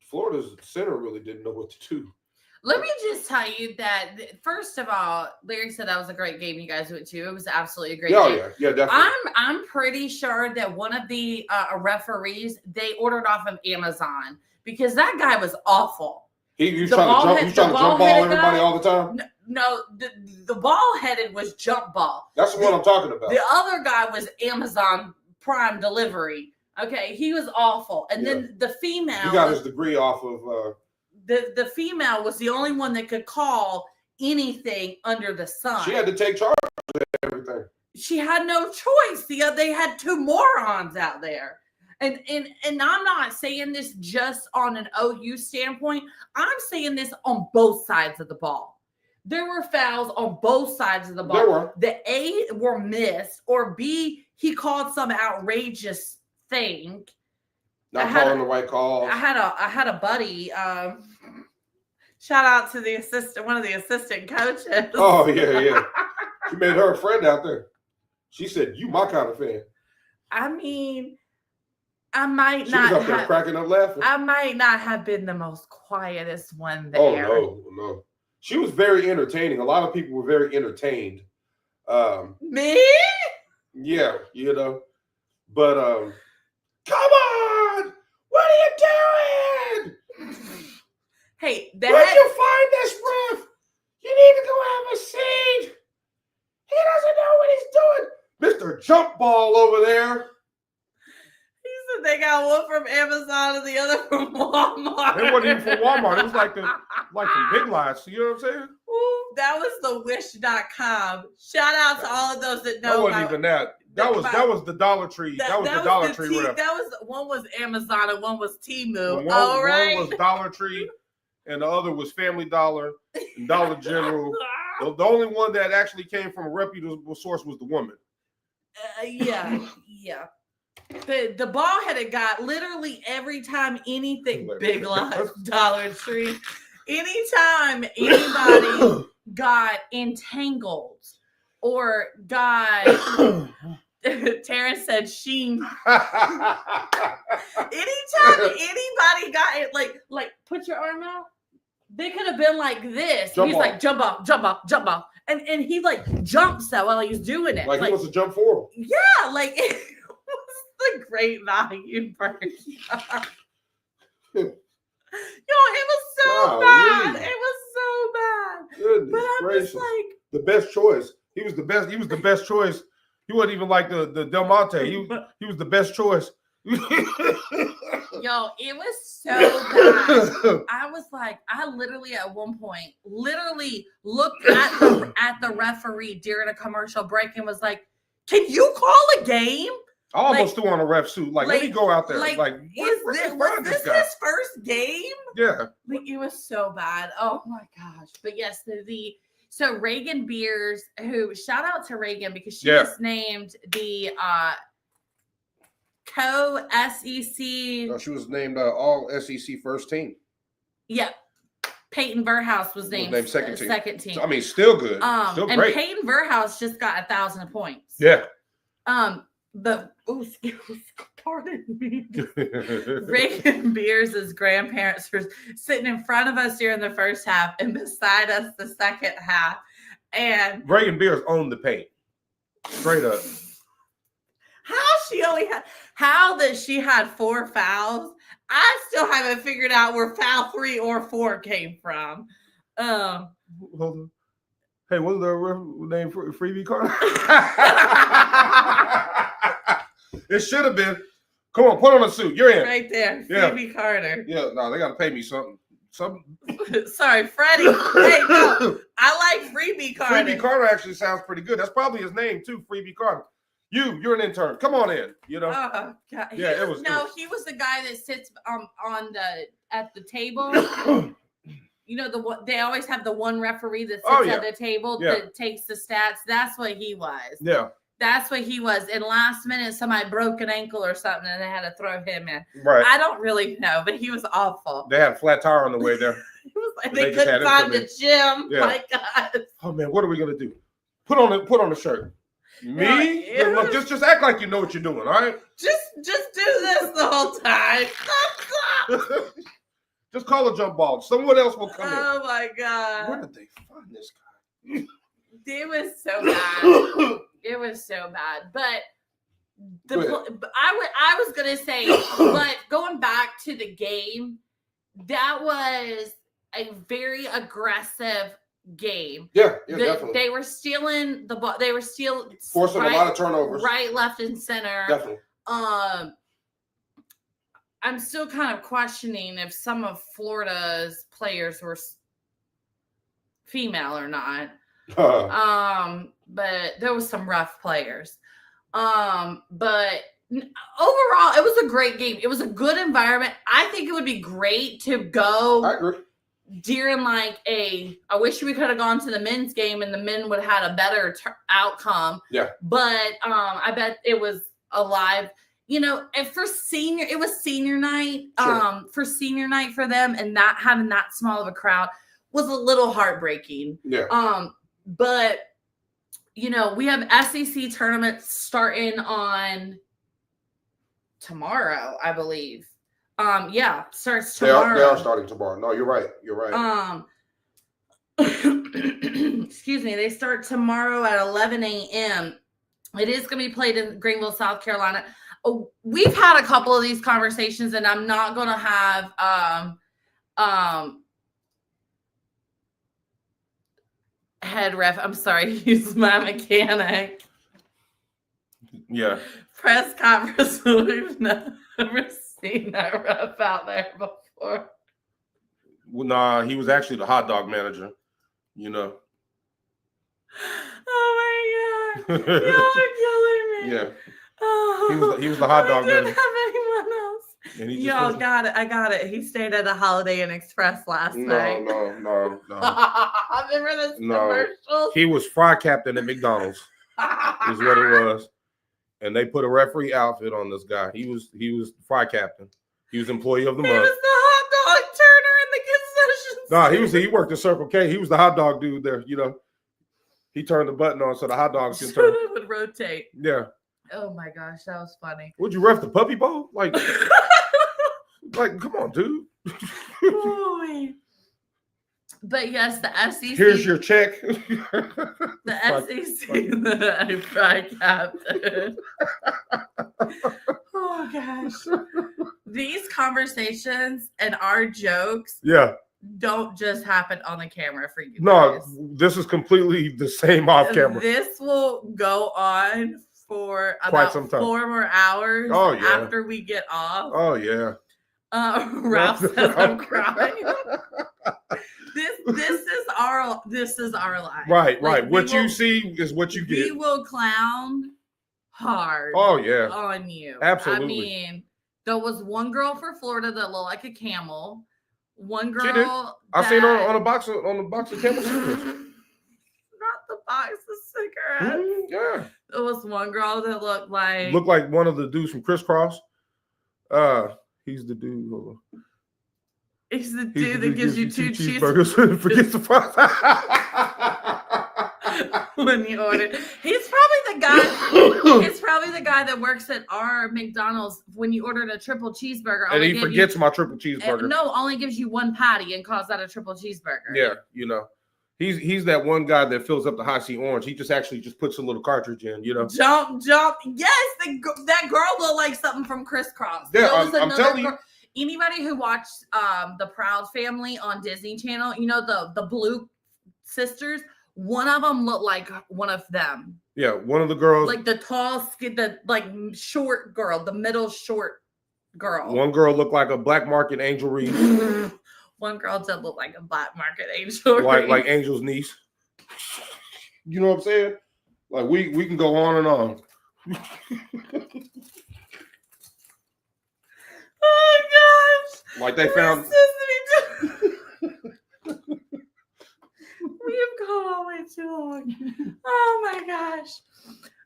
Florida's center really didn't know what to do. Let me just tell you that, first of all, Larry said that was a great game you guys went to. It was absolutely a great game. Yeah, definitely. I'm pretty sure that one of the referees, they ordered off of Amazon because that guy was awful. He was trying to jump ball everybody all the time? No, the ball-headed was jump ball. That's what I'm talking about. The other guy was Amazon Prime delivery. Okay, he was awful. And then the female. He got his degree off of. The female was the only one that could call anything under the sun. She had to take charge of everything. She had no choice. They had two morons out there. And I'm not saying this just on an OU standpoint. I'm saying this on both sides of the ball. There were fouls on both sides of the ball. There were. The A were missed, or B, he called some outrageous thing. Not calling the right calls. I had a buddy. Shout out to one of the assistant coaches. Oh yeah. She made her a friend out there. She said, "You my kind of fan." I mean, I might she not was up there cracking up laughing. I might not have been the most quietest one there. Oh no. She was very entertaining. A lot of people were very entertained. Me? Yeah, But come on! What are you doing? Hey, where'd you find this ref? You need to go have a seat. He doesn't know what he's doing. Mr. Jump Ball over there. He said They got one from Amazon and the other from Walmart. It wasn't even from Walmart. It was like from Big Lots. You know what I'm saying? Ooh, that was the wish.com. Shout out to all of those that know. That wasn't even that. That was the Dollar Tree. That was the Dollar Tree rep. That was one was Amazon and one was Temu. One was Dollar Tree, and the other was Family Dollar and Dollar General. The only one that actually came from a reputable source was the woman. Yeah. The ball headed got literally every time anything Big Lots, Dollar Tree, anytime anybody got entangled or got Terrence said sheen. Anytime anybody got it, like put your arm out, they could have been like this. He's like jump off. And he like jumps that while he's doing it. Like he wants to jump forward. Yeah, like it was the great value burger. Yo, it was so bad. It was so bad. Goodness but I'm gracious. just like the best choice. He was the best. He was the best choice. He wasn't even like the Del Monte. He was the best choice. Yo, it was so bad. I was like, I literally at one point literally looked at the referee during a commercial break and was like, "Can you call a game?" I almost threw on a ref suit. Like, let me go out there. Like was this his first game? Yeah. Like, it was so bad. Oh my gosh. But yes, so Reagan Beers, who shout out to Reagan because she was named the co-SEC. No, she was named all SEC first team. Yeah. Peyton Verhouse was named second team. I mean, still good. Still and great. Peyton Verhouse just got 1,000 points. Yeah. Pardon me. Reagan Beers' grandparents were sitting in front of us during the first half and beside us the second half. And Reagan Beers owned the paint. Straight up. How that she had 4 fouls. I still haven't figured out where foul 3 or 4 came from. Hold on. Hey, what's the name for Freebie Carter? It should have been. Come on, put on a suit. You're in. Right there. Freebie Carter. Yeah, no, they got to pay me something. Sorry, Freddie. Hey, no, I like Freebie Carter. Freebie Carter actually sounds pretty good. That's probably his name, too, Freebie Carter. You're an intern. Come on in. You know. Oh God. Yeah, it was. He was the guy that sits at the table. You know they always have the one referee that sits at the table that takes the stats. That's what he was. Yeah. That's what he was. And last minute, somebody broke an ankle or something, and they had to throw him in. Right. I don't really know, but he was awful. They had a flat tire on the way there. It was like they couldn't find the gym. Yeah. My God. Oh man, what are we gonna do? Put on the shirt. Me? Yeah, look, just act like you know what you're doing, all right? Just do this the whole time. Just call a jump ball. Someone else will come in. Oh my God. Where did they find this guy? It was so bad. It was so bad. But I was gonna say, but going back to the game, that was a very aggressive game. Yeah, definitely. They were stealing the ball. They were forcing a lot of turnovers, right, left, and center. Definitely. I'm still kind of questioning if some of Florida's players were female or not. But there was some rough players. But overall, it was a great game. It was a good environment. I think it would be great to go. I agree. During I wish we could have gone to the men's game and the men would have had a better outcome. Yeah. But I bet it was alive. You know, and it was senior night. Sure. For senior night for them, and not having that small of a crowd was a little heartbreaking. Yeah. But you know, we have SEC tournaments starting on tomorrow, I believe. Starts tomorrow. They are starting tomorrow. No, you're right. You're right. Excuse me. They start tomorrow at 11 a.m. It is going to be played in Greenville, South Carolina. We've had a couple of these conversations, and I'm not going to have head ref. I'm sorry, he's my mechanic. Yeah. Press conference. We've never seen that rep out there before. Well, nah, he was actually the hot dog manager. You know. Oh my god! Y'all are killing me. Yeah. Oh, He was the hot dog I didn't manager. have anyone else. And he just Y'all wasn't- got it. I got it. He stayed at a Holiday Inn Express last night. No. Remember this No. commercial? He was fry captain at McDonald's. Is what it was. And they put a referee outfit on this guy. He was fry captain. He was employee of the He month. was the hot dog turner in the concession No, he worked at Circle K. He was the hot dog dude there, you know. He turned the button on so the hot dogs can So turn. it would rotate. Yeah. Oh my gosh, that was funny. Would you ref the puppy bowl? Like, come on, dude. Boy. But yes, the SEC. Here's your check. The SEC, the fry captain. Oh gosh. These conversations and our jokes Yeah. don't just happen on the camera for you No, guys. this is completely the same off camera. This will go on for Quite about some time. 4 more hours Oh, yeah. after we get off. Oh yeah. Ralph says I'm crying. This is our life. Right. Like, What you see is what you We get. will clown hard Oh yeah. on you. Absolutely. I mean, there was one girl for Florida that looked like a camel. One girl. She did. I seen her on a box of camel cigarettes. Not the box of cigarettes. Yeah. There was one girl that looked Like one of the dudes from Crisscross. He's the dude. Hold on. He's the He's dude the that gives you two cheeseburgers. Forget the fries. when you order. He's probably the guy. He's probably the guy that works at our McDonald's when you ordered a triple cheeseburger. And he forgets my triple cheeseburger. No, only gives you one patty and calls that a triple cheeseburger. Yeah, you know. He's that one guy that fills up the high C orange. He just actually puts a little cartridge in, you know. Jump. Yes, that girl looked like something from Crisscross. Yeah, There was I'm another telling you. girl. Anybody who watched the Proud Family on Disney Channel, you know the blue sisters. One of them looked like one of them. Yeah, one of the girls. Like the tall, the like short girl, the middle short girl. One girl looked like a black market Angel Reese, One girl did look like a black market angel. like Angel's niece. You know what I'm saying? Like we can go on and on. Oh gosh! Like they found. We have gone all way too long. Oh my gosh!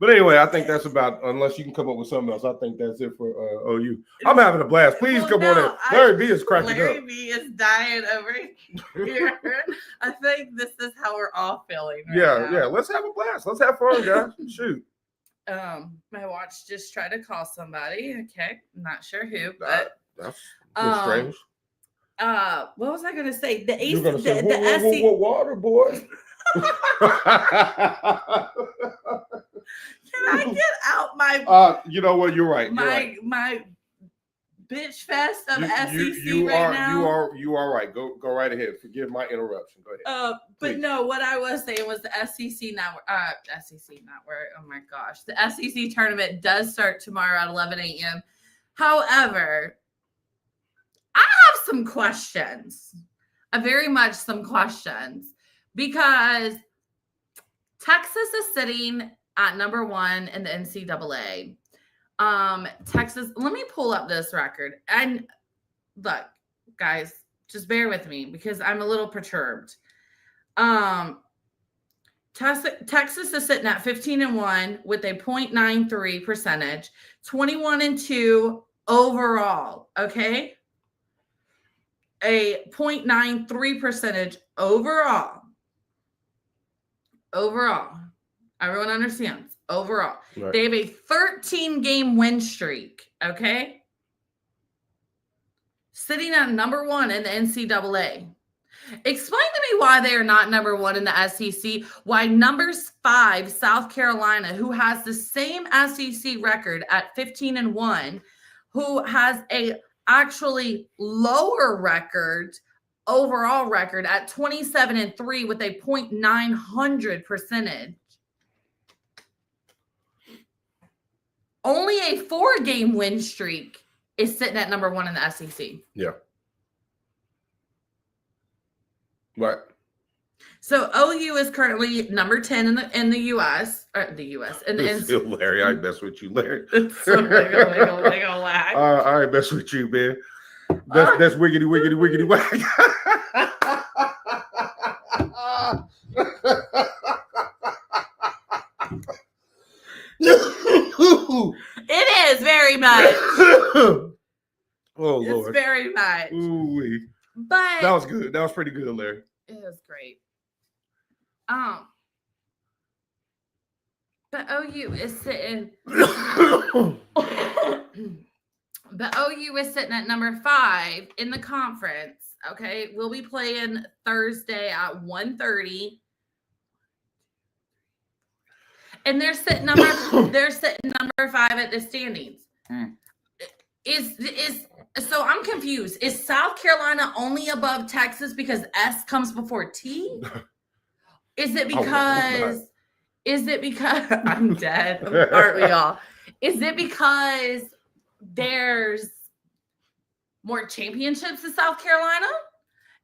But anyway, I think that's about. Unless you can come up with something else, I think that's it for OU. I'm having a blast. Please Well, come on in. no, Larry B is cracking Larry up. B is dying over here. I think this is how we're all feeling. Right Yeah, now. yeah. Let's have a blast. Let's have fun, guys. Shoot. My watch just tried to call somebody. Okay, not sure who, but That's strange. what was I going to say? The You're gonna say, SC. whoa, water, boy. Can I get out my You know what? You're right. my bitch fest of SEC you right are, now? You are right. Go right ahead. Forgive my interruption. Go ahead. But Please. no, what I was saying was the SEC network. Oh my gosh, the SEC tournament does start tomorrow at 11 a.m. However, I have some questions. Very much some questions because Texas is sitting at number 1 in the NCAA. Texas, let me pull up this record. And look, guys, just bear with me because I'm a little perturbed. Texas is sitting at 15-1 with a 0.93 percentage, 21-2 overall. Okay. A 0.93 percentage overall. Everyone understands. Overall. Right. They have a 13-game win streak. Okay. Sitting at number 1 in the NCAA. Explain to me why they are not number 1 in the SEC. Why number 5, South Carolina, who has the same SEC record at 15-1, who has a actually lower record, overall record at 27-3 with a 0.900 percentage. only a 4-game win streak is sitting at number 1 in the SEC. Yeah. Right. So OU is currently number 10 in the U.S. or the U.S. And Larry, I mess with you, Larry. So wiggle whack. I mess with you, man. That's wiggity whack. It is very much. Oh It's Lord. very much. Ooh-wee. But That was good. That was pretty good, Larry. it was great. But OU is sitting. But OU is sitting at number 5 in the conference. Okay, we'll be playing Thursday at 1:30, and they're sitting number 5 at the standings. So I'm confused. Is South Carolina only above Texas because S comes before T? Is it because? I'm dead? Aren't we all? Is it because there's more championships in South Carolina?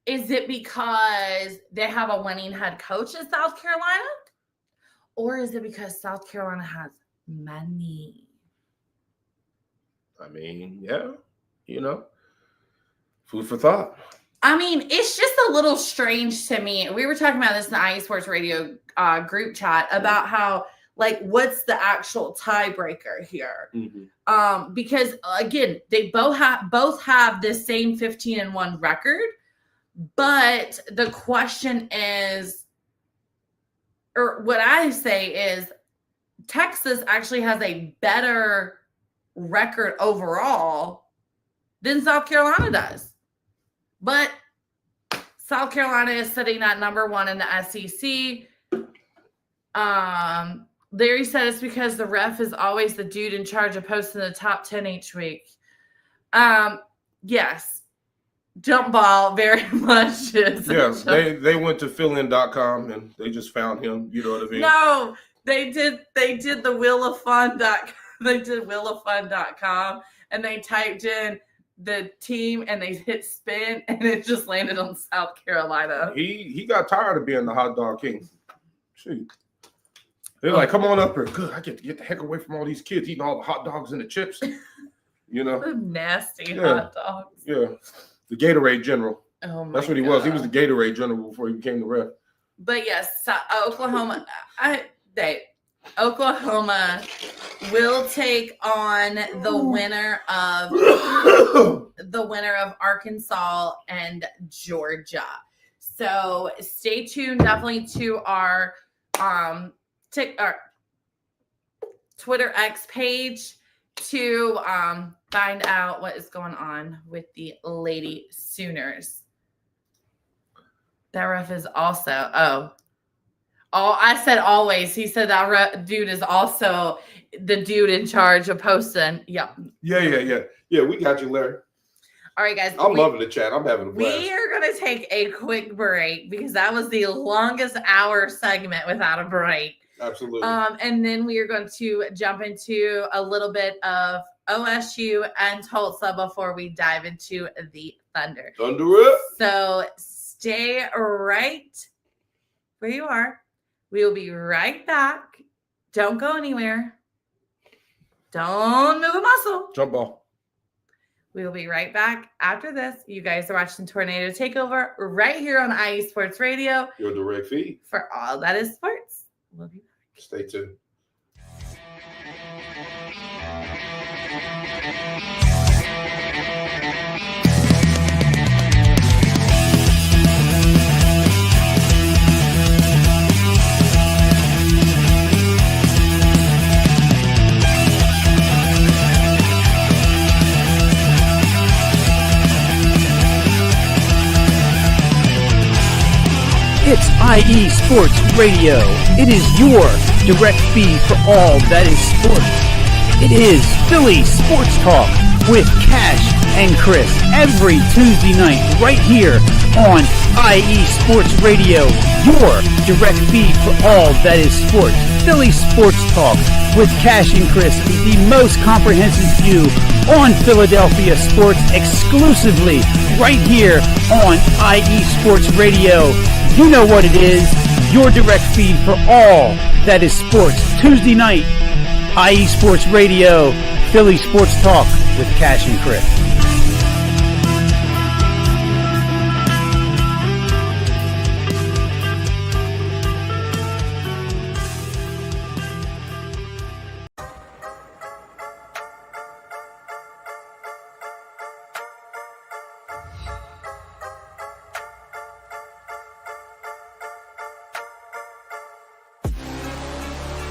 Is it because they have a winning head coach in South Carolina? Or is it because South Carolina has money? I mean, yeah, food for thought. I mean, it's just a little strange to me. We were talking about this in the IE Sports Radio group chat about how, like, what's the actual tiebreaker here? Mm-hmm. Because again, they both have the same 15-1 record, but the question is, or what I say is, Texas actually has a better record overall than South Carolina does. But South Carolina is sitting at number 1 in the SEC. Larry said it's because the ref is always the dude in charge of posting the top 10 each week. Yes. Jump ball very much is. Yes, they went to fillin.com and they just found him. You know what I mean? No, they did the wheelofun.com. They did wheelofun.com and they typed in the team and they hit spin and it just landed on South Carolina. He got tired of being the hot dog king. Shoot. They're like, come on up here. Good. I get to get the heck away from all these kids eating all the hot dogs and the chips. The nasty hot dogs. Yeah. The Gatorade general. Oh my That's what he was. He was the Gatorade general before he became the ref. But yes, Oklahoma. Oklahoma will take on the winner of Arkansas and Georgia. So stay tuned definitely to our Twitter X page to find out what is going on with the Lady Sooners. That ref is also I said always. He said that dude is also the dude in charge of posting. Yeah. Yeah. We got you, Larry. All right, guys. I'm loving the chat. I'm having a blast. We are going to take a quick break because that was the longest hour segment without a break. Absolutely. And then we are going to jump into a little bit of OSU and Tulsa before we dive into the Thunder. Thunder it. So stay right where you are. We will be right back. Don't go anywhere. Don't move a muscle. Jump ball. We will be right back after this. You guys are watching Tornado Takeover right here on IE Sports Radio. Your direct feed. For all that is sports. We'll be back. Stay tuned. It's IE Sports Radio. It is your direct feed for all that is sports. It is Philly Sports Talk with Cash and Chris every Tuesday night right here on IE Sports Radio, your direct feed for all that is sports. Philly Sports Talk with Cash and Chris, the most comprehensive view on Philadelphia sports exclusively right here on IE Sports Radio. You know what it is, your direct feed for all that is sports. Tuesday night, IE Sports Radio, Philly Sports Talk with Cash and Chris.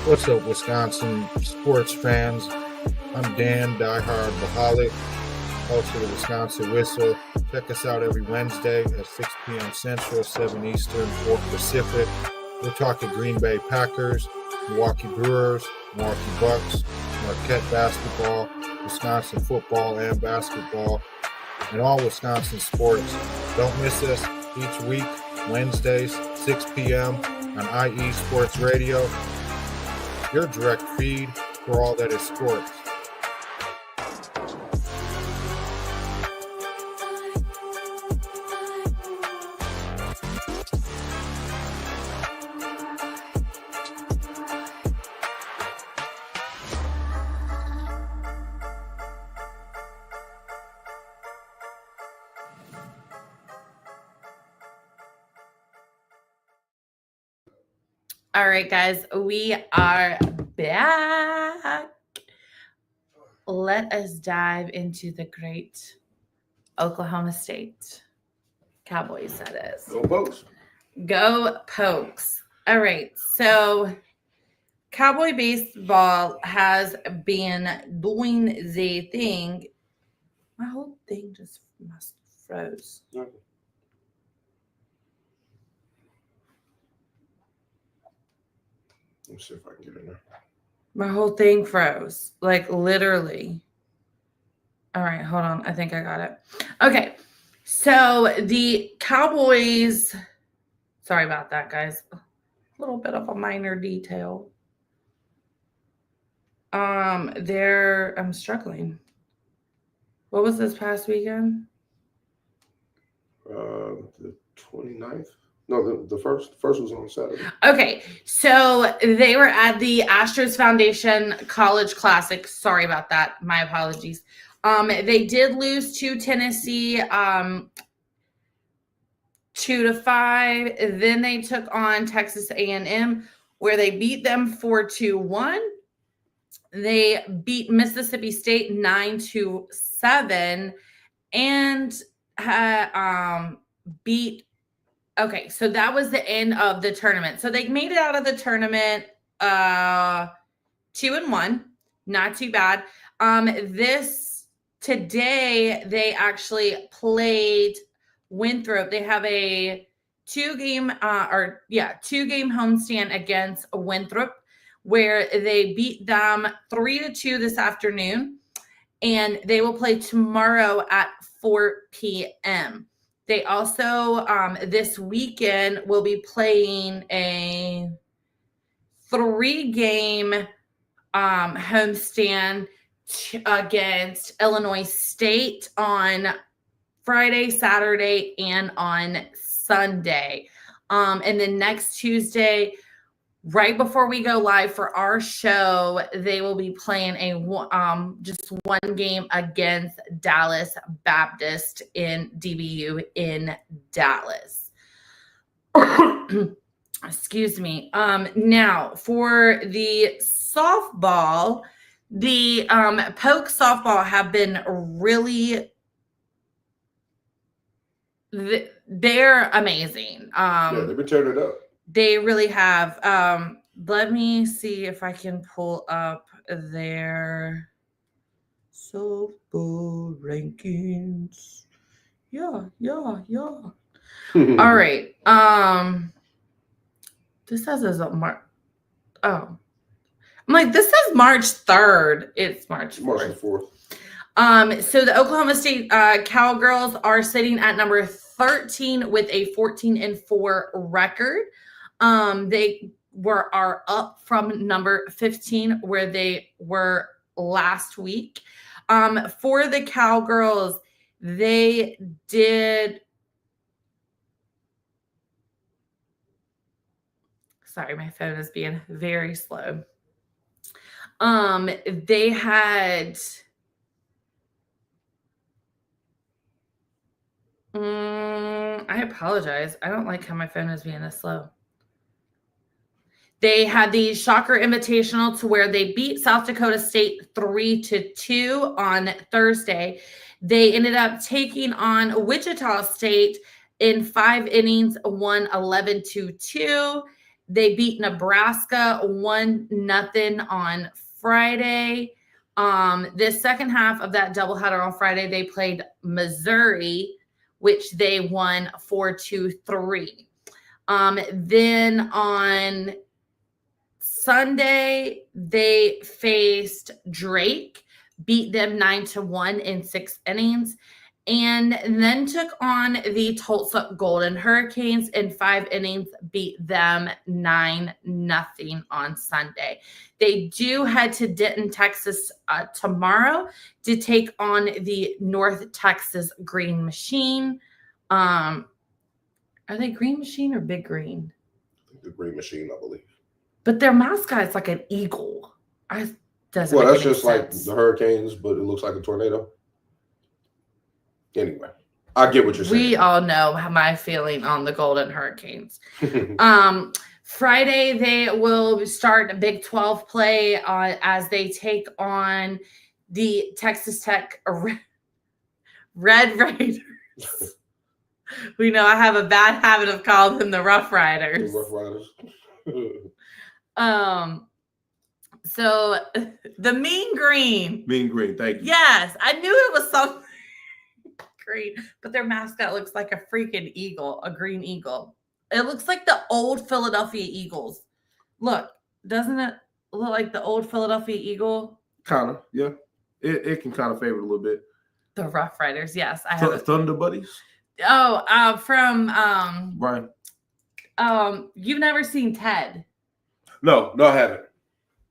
What's up, Wisconsin sports fans? I'm Dan, diehard Baholic, host of the Wisconsin Whistle. Check us out every Wednesday at 6 p.m. Central, 7 Eastern, 4 Pacific. We're talking Green Bay Packers, Milwaukee Brewers, Milwaukee Bucks, Marquette basketball, Wisconsin football and basketball, and all Wisconsin sports. Don't miss us each week, Wednesdays, 6 p.m. on IE Sports Radio. Your direct feed for all that is sports. All right, guys, we are back. Let us dive into the great Oklahoma State Cowboys, that is. Go Pokes. Go Pokes. All right, so Cowboy baseball has been doing the thing. My whole thing just must froze. Okay. Let's see if I can get in there. My whole thing froze, like literally. All right, hold on. I think I got it. Okay, so the Cowboys, sorry about that, guys. A little bit of a minor detail. I'm struggling. What was this past weekend? The 29th. No, the first was on Saturday. Okay, so they were at the Astros Foundation College Classic. Sorry about that. My apologies. They did lose to Tennessee 2-5. Then they took on Texas A&M, where they beat them 4-1. They beat Mississippi State 9-7, and beat. Okay, so that was the end of the tournament. So they made it out of the tournament 2-1, not too bad. Today they actually played Winthrop. They have a two-game homestand against Winthrop, where they beat them 3-2 this afternoon, and they will play tomorrow at 4 p.m. They also, this weekend, will be playing a 3-game homestand against Illinois State on Friday, Saturday, and on Sunday. And then next Tuesday, right before we go live for our show, they will be playing just one game against Dallas Baptist in DBU in Dallas. Excuse me. Now for the softball, the Poke softball have been really. They're amazing. Yeah, they've been turning it up. They really have. Let me see if I can pull up their softball rankings. Yeah. All right. This says it's March. Oh. I'm like, this says March 3rd. It's March 4th. So the Oklahoma State Cowgirls are sitting at number 13 with a 14-4 record. They are up from number 15 where they were last week. For the Cowgirls, they did. Sorry, my phone is being very slow. They had. I apologize. I don't like how my phone is being this slow. They had the Shocker Invitational to where they beat South Dakota State 3-2 on Thursday. They ended up taking on Wichita State in 5 innings, won 11-2. They beat Nebraska 1-0 on Friday. The second half of that doubleheader on Friday, they played Missouri, which they won 4-3. Then on Sunday, they faced Drake, beat them 9-1 in 6 innings, and then took on the Tulsa Golden Hurricanes in 5 innings, beat them 9-0 on Sunday. They do head to Denton, Texas tomorrow to take on the North Texas Green Machine. Are they Green Machine or Big Green? The Green Machine, I believe. But their mascot is like an eagle. Doesn't Well, make that's any just sense. like the Hurricanes, but it looks like a tornado. Anyway, I get what you're saying. We all know my feeling on the Golden Hurricanes. Friday, they will start Big 12 play as they take on the Texas Tech Red Raiders. We know I have a bad habit of calling them the Rough Riders. The Rough Riders. So the Mean Green. Mean Green, thank you. Yes, I knew it was something green, but their mascot looks like a freaking eagle, a green eagle. It looks like the old Philadelphia Eagles. Look, doesn't it look like the old Philadelphia Eagle? Kind of, yeah. It can kind of favor it a little bit. The Rough Riders, yes. I have Thunder Buddies? Oh, from Brian. You've never seen Ted. No, I haven't.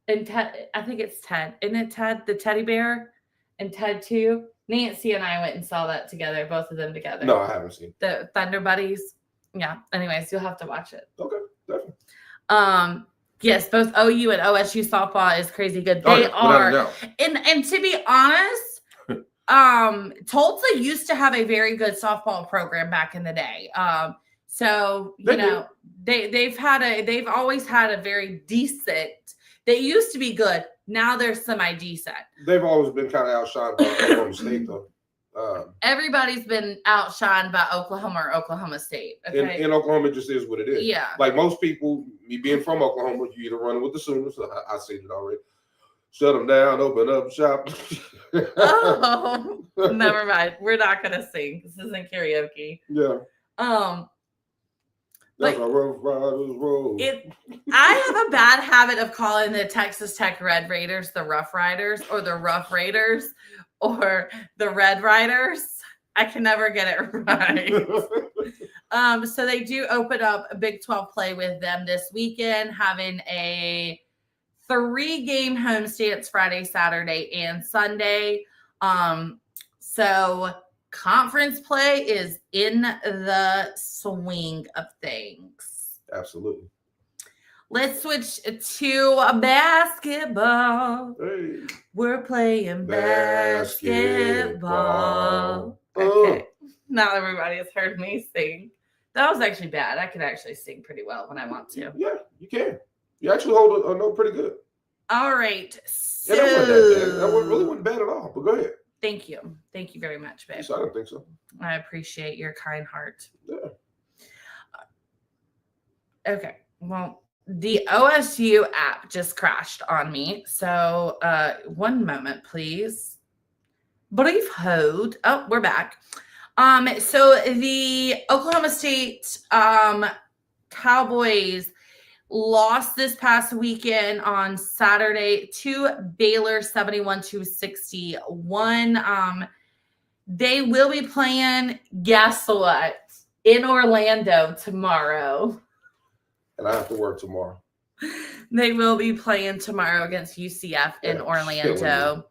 And Ted, I think it's Ted. Isn't it Ted, the teddy bear? And Ted 2? Nancy and I went and saw that together, both of them together. No, I haven't seen the Thunder Buddies. Yeah. Anyways, you'll have to watch it. Okay, definitely. Yes, both OU and OSU softball is crazy good. Oh, They yeah, are. without a doubt. And to be honest, Tulsa used to have a very good softball program back in the day. So you know, they've always had a very decent. They used to be good. Now they're semi-decent. They've always been kind of outshined by Oklahoma State, though. Everybody's been outshined by Oklahoma or Oklahoma State. Okay? In Oklahoma, it just is what it is. Yeah. Like most people, me being from Oklahoma, you either running with the Sooners. I said it already. Shut them down, open up shop. Oh, never mind. We're not gonna sing. This isn't karaoke. Yeah. That's like, a Rough Riders roll. I have a bad habit of calling the Texas Tech Red Raiders the Rough Riders or the Rough Raiders or the Red Riders. I can never get it right. So they do open up a Big 12 play with them this weekend, having a 3-game homestands Friday, Saturday, and Sunday. So conference play is in the swing of things. Absolutely. Let's switch to basketball. Hey. We're playing basketball. Oh. Okay. Now everybody has heard me sing. That was actually bad. I can actually sing pretty well when I want to. Yeah, you can. You actually hold a note pretty good. All right. So Yeah, that wasn't that bad. That really wasn't bad at all. But go ahead. thank you. Thank you very much, babe. I don't think so. I appreciate your kind heart. Yeah. Okay. Well, the OSU app just crashed on me. So one moment, please. Brief hold. Oh, we're back. So the Oklahoma State Cowboys lost this past weekend on Saturday to Baylor 71-61. They will be playing, guess what, in Orlando tomorrow. And I have to work tomorrow. They will be playing tomorrow against UCF in Yeah, Orlando.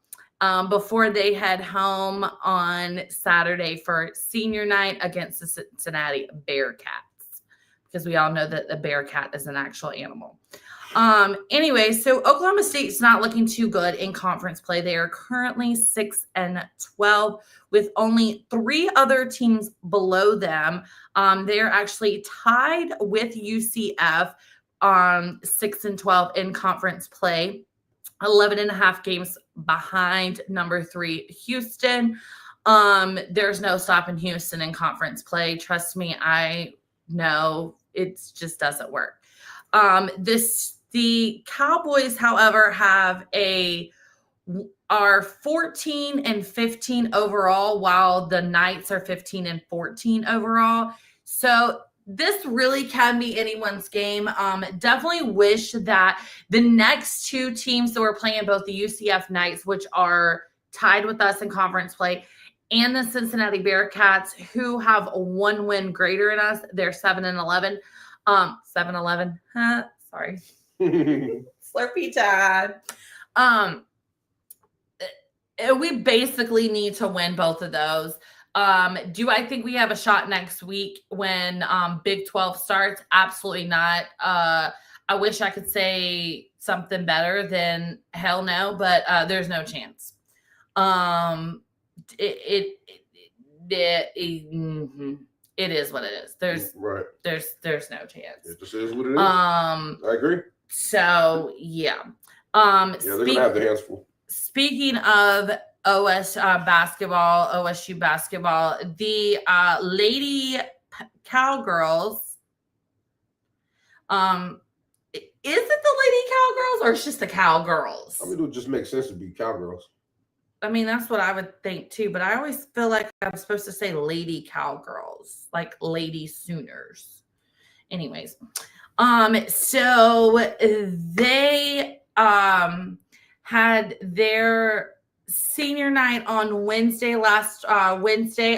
Before they head home on Saturday for senior night against the Cincinnati Bearcats, because we all know that the Bearcat is an actual animal. Anyway, so Oklahoma State's not looking too good in conference play. They are currently 6-12 with only 3 other teams below them. They are actually tied with UCF 6-12 in conference play, 11.5 games behind number 3 Houston. There's no stopping Houston in conference play. Trust me, I know it just doesn't work. The Cowboys, however, are 14-15 overall, while the Knights are 15-14 overall. So this really can be anyone's game. Definitely wish that the next 2 teams that we're playing, both the UCF Knights, which are tied with us in conference play, and the Cincinnati Bearcats, who have 1 win greater than us. They're 7-11. 7-11. Sorry. Slurpee time. We basically need to win both of those. Do I think we have a shot next week when Big 12 starts? Absolutely not. I wish I could say something better than hell no, but there's no chance. It is what it is. There's no chance. It just is what it is. I agree. So yeah. They're gonna have their hands full. Speaking of OSU basketball, the Lady Cowgirls. Is it the Lady Cowgirls or it's just the Cowgirls? I mean, it would just make sense to be Cowgirls. I mean, that's what I would think too, but I always feel like I'm supposed to say Lady Cowgirls, like Lady Sooners. Anyways, so they had their senior night on Wednesday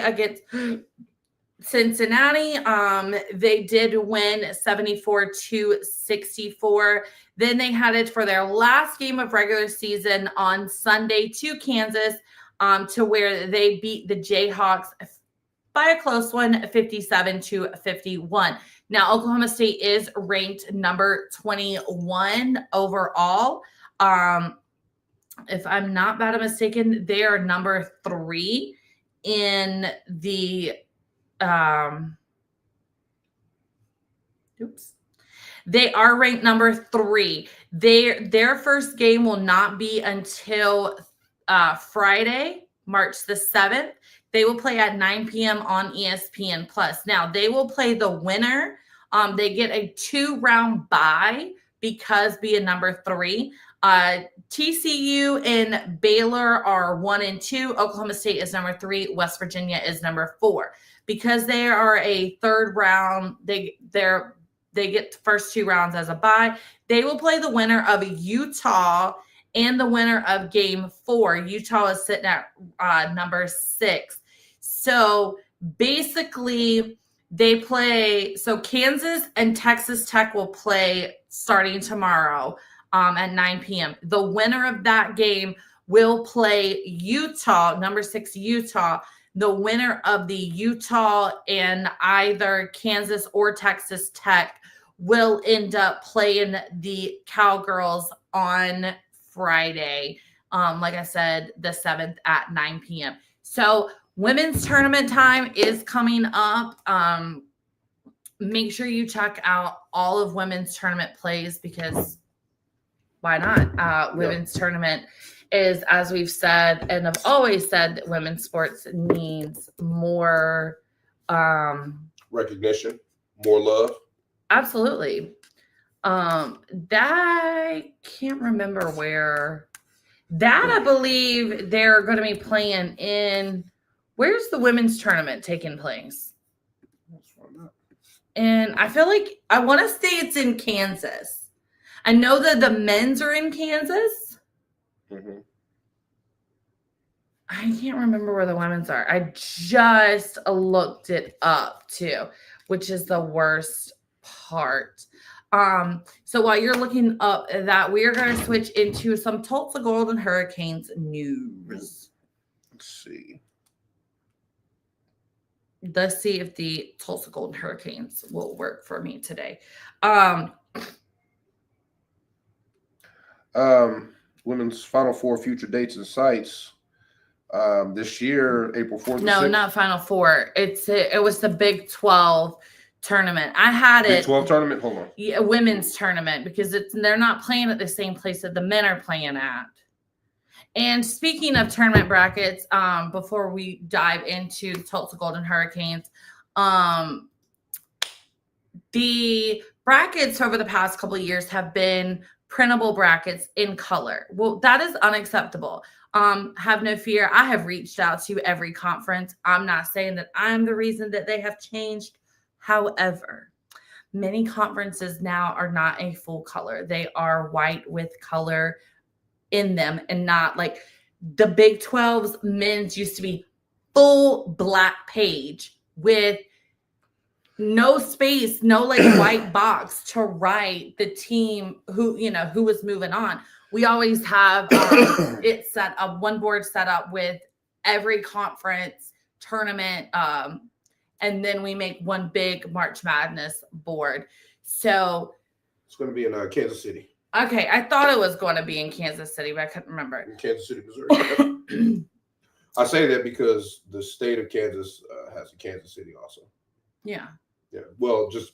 against Cincinnati. They did win 74-64. Then they headed for their last game of regular season on Sunday to Kansas, to where they beat the Jayhawks by a close one, 57-51. Now, Oklahoma State is ranked number 21 overall. If I'm not bad mistaken, they are number 3 in the They are ranked number 3. Their first game will not be until Friday, March the 7th. They will play at 9 p.m. on ESPN+. Now, they will play the winner. They get a 2-round bye because being number 3. TCU and Baylor are 1 and 2. Oklahoma State is number 3. West Virginia is number 4. Because they are a 3rd round, they get the first 2 rounds as a bye. They will play the winner of Utah and the winner of game 4. Utah is sitting at number 6. So basically they play, so Kansas and Texas Tech will play starting tomorrow at 9 p.m. The winner of that game will play Utah, number 6 Utah. The winner of the Utah and either Kansas or Texas Tech will end up playing the Cowgirls on Friday. Like I said, the 7th at 9 p.m. So women's tournament time is coming up. Make sure you check out all of women's tournament plays, because why not? Women's tournament is, as we've said, and I've always said, that women's sports needs more recognition, more love. Absolutely. That I can't remember where. That I believe they're going to be playing in. Where's the women's tournament taking place? And I feel like I want to say it's in Kansas. I know that the men's are in Kansas. Mm-hmm. I can't remember where the women's are. I just looked it up too, which is the worst part. So while you're looking up that, we are going to switch into some Tulsa Golden Hurricanes news. Let's see. Let's see if the Tulsa Golden Hurricanes will work for me today. Women's Final Four future dates and sites. This year, April 4th. No, not Final Four. It was the Big 12 tournament. I had Big it. 12 tournament. Hold on. Yeah, women's tournament, because they're not playing at the same place that the men are playing at. And speaking of tournament brackets, before we dive into the Tulsa Golden Hurricanes, the brackets over the past couple of years have been printable brackets in color. Well, that is unacceptable. Have no fear. I have reached out to every conference. I'm not saying that I'm the reason that they have changed. However, many conferences now are not a full color. They are white with color in them, and not like the Big 12's men's used to be full black page with no space, no like white box to write the team who was moving on. We always have it set up, one board set up with every conference tournament, and then we make one big March Madness board. So it's going to be in Kansas City. Okay, I thought it was going to be in Kansas City, but I couldn't remember. In Kansas City, Missouri. I say that because the state of Kansas has a Kansas City also. Yeah. Yeah. Well, just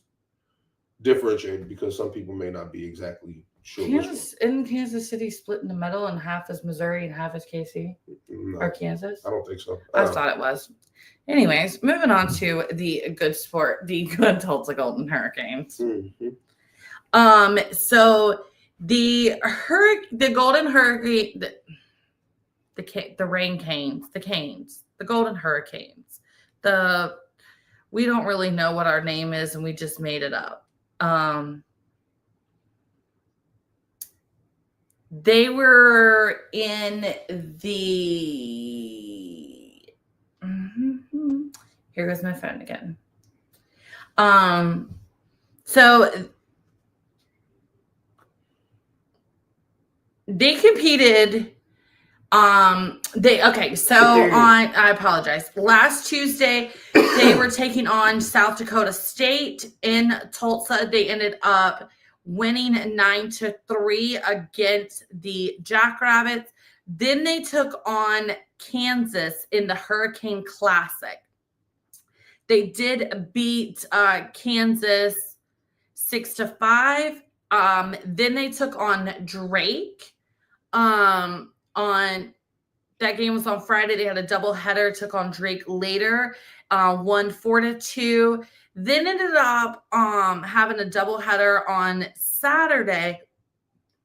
differentiated because some people may not be exactly sure. Isn't Kansas City split in the middle and half is Missouri and half is KC? No, or Kansas? I don't think so. I thought it was. Anyways, moving on to the good sport, the good Tulsa Golden Hurricanes. Mm-hmm. So the Golden Hurricane, the Rain Canes, the Canes, the Golden Hurricanes, we don't really know what our name is, and we just made it up. They were in the here goes my phone again. So they competed. I apologize. Last Tuesday, they were taking on South Dakota State in Tulsa. They ended up winning 9-3 against the Jackrabbits. Then they took on Kansas in the Hurricane Classic. They did beat Kansas 6-5. Then they took on Drake. On that game was on Friday. They had a doubleheader, took on Drake later, won 4-2. Then ended up having a doubleheader on Saturday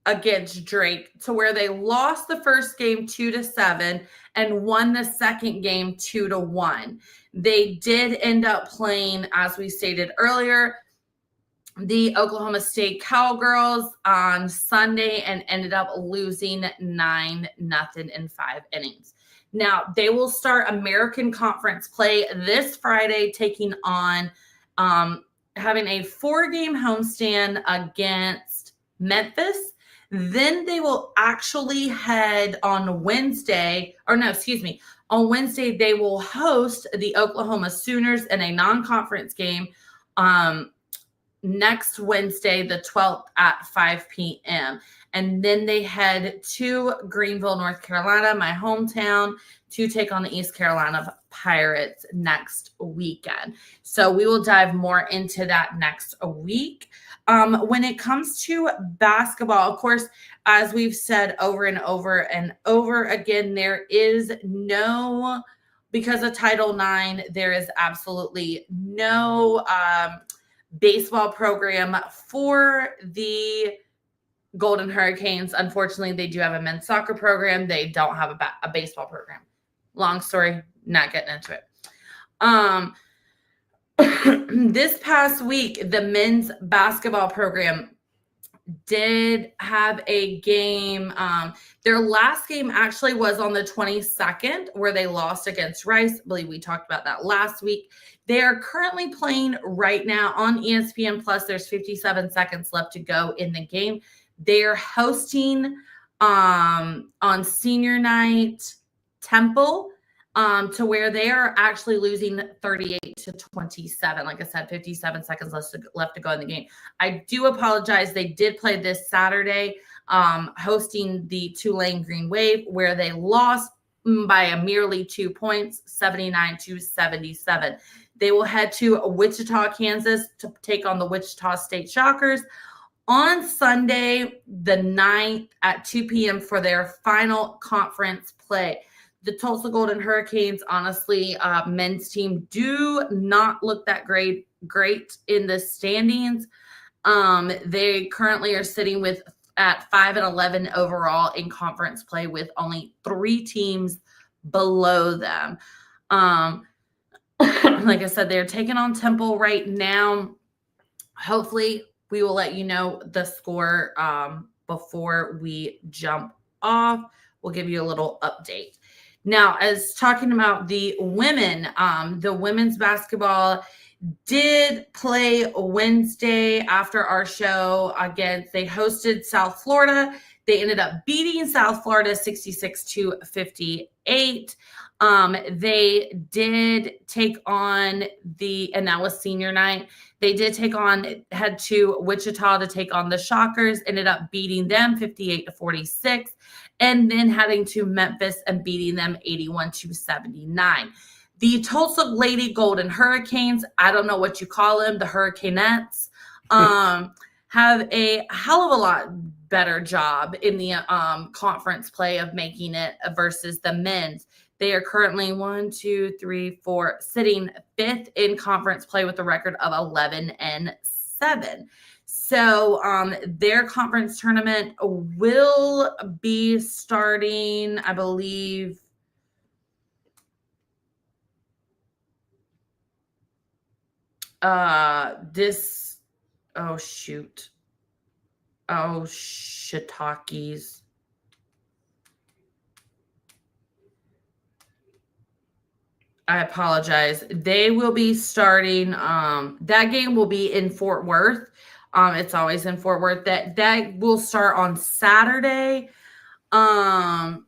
against Drake, to where they lost the first game 2-7 and won the second game 2-1. They did end up playing, as we stated earlier, the Oklahoma State Cowgirls on Sunday and ended up losing 9-0 in 5 innings. Now, they will start American Conference play this Friday, taking on having a 4-game homestand against Memphis. Then they will actually head on Wednesday, on Wednesday, they will host the Oklahoma Sooners in a non-conference game next Wednesday, the 12th at 5 p.m. And then they head to Greenville, North Carolina, my hometown, to take on the East Carolina Pirates next weekend. So we will dive more into that next week. When it comes to basketball, of course, as we've said over and over and over again, there is no, because of Title IX, there is absolutely no baseball program for the Golden Hurricanes. Unfortunately, they do have a men's soccer program. They don't have a baseball program. Long story, not getting into it. This past week, the men's basketball program did have a game. Their last game actually was on the 22nd, where they lost against Rice. I believe we talked about that last week. They are currently playing right now on ESPN Plus. There's 57 seconds left to go in the game. They're hosting on senior night Temple, to where they are actually losing 38-27. Like I said, 57 seconds left to go in the game. I do apologize. They did play this Saturday, hosting the Tulane Green Wave, where they lost by a merely 2 points, 79-77. They will head to Wichita, Kansas to take on the Wichita State Shockers on Sunday, the 9th at 2 p.m. for their final conference play. The Tulsa Golden Hurricanes, honestly, men's team do not look that great in the standings. They currently are sitting at 5-11 overall in conference play, with only 3 teams below them. Like I said, they're taking on Temple right now. Hopefully, we will let you know the score before we jump off. We'll give you a little update. Now, as talking about the women, the women's basketball did play Wednesday after our show against, they hosted South Florida. They ended up beating South Florida 66-58. They did take on and that was senior night. They did head to Wichita to take on the Shockers, ended up beating them 58-46, and then heading to Memphis and beating them 81-79. The Tulsa Lady Golden Hurricanes, I don't know what you call them, the Hurricanettes, have a hell of a lot better job in the conference play of making it versus the men's. They are currently sitting 5th in conference play with a record of 11-7. So their conference tournament will be starting, I believe, shiitakes. I apologize. They will be starting. That game will be in Fort Worth. It's always in Fort Worth. That will start on Saturday. And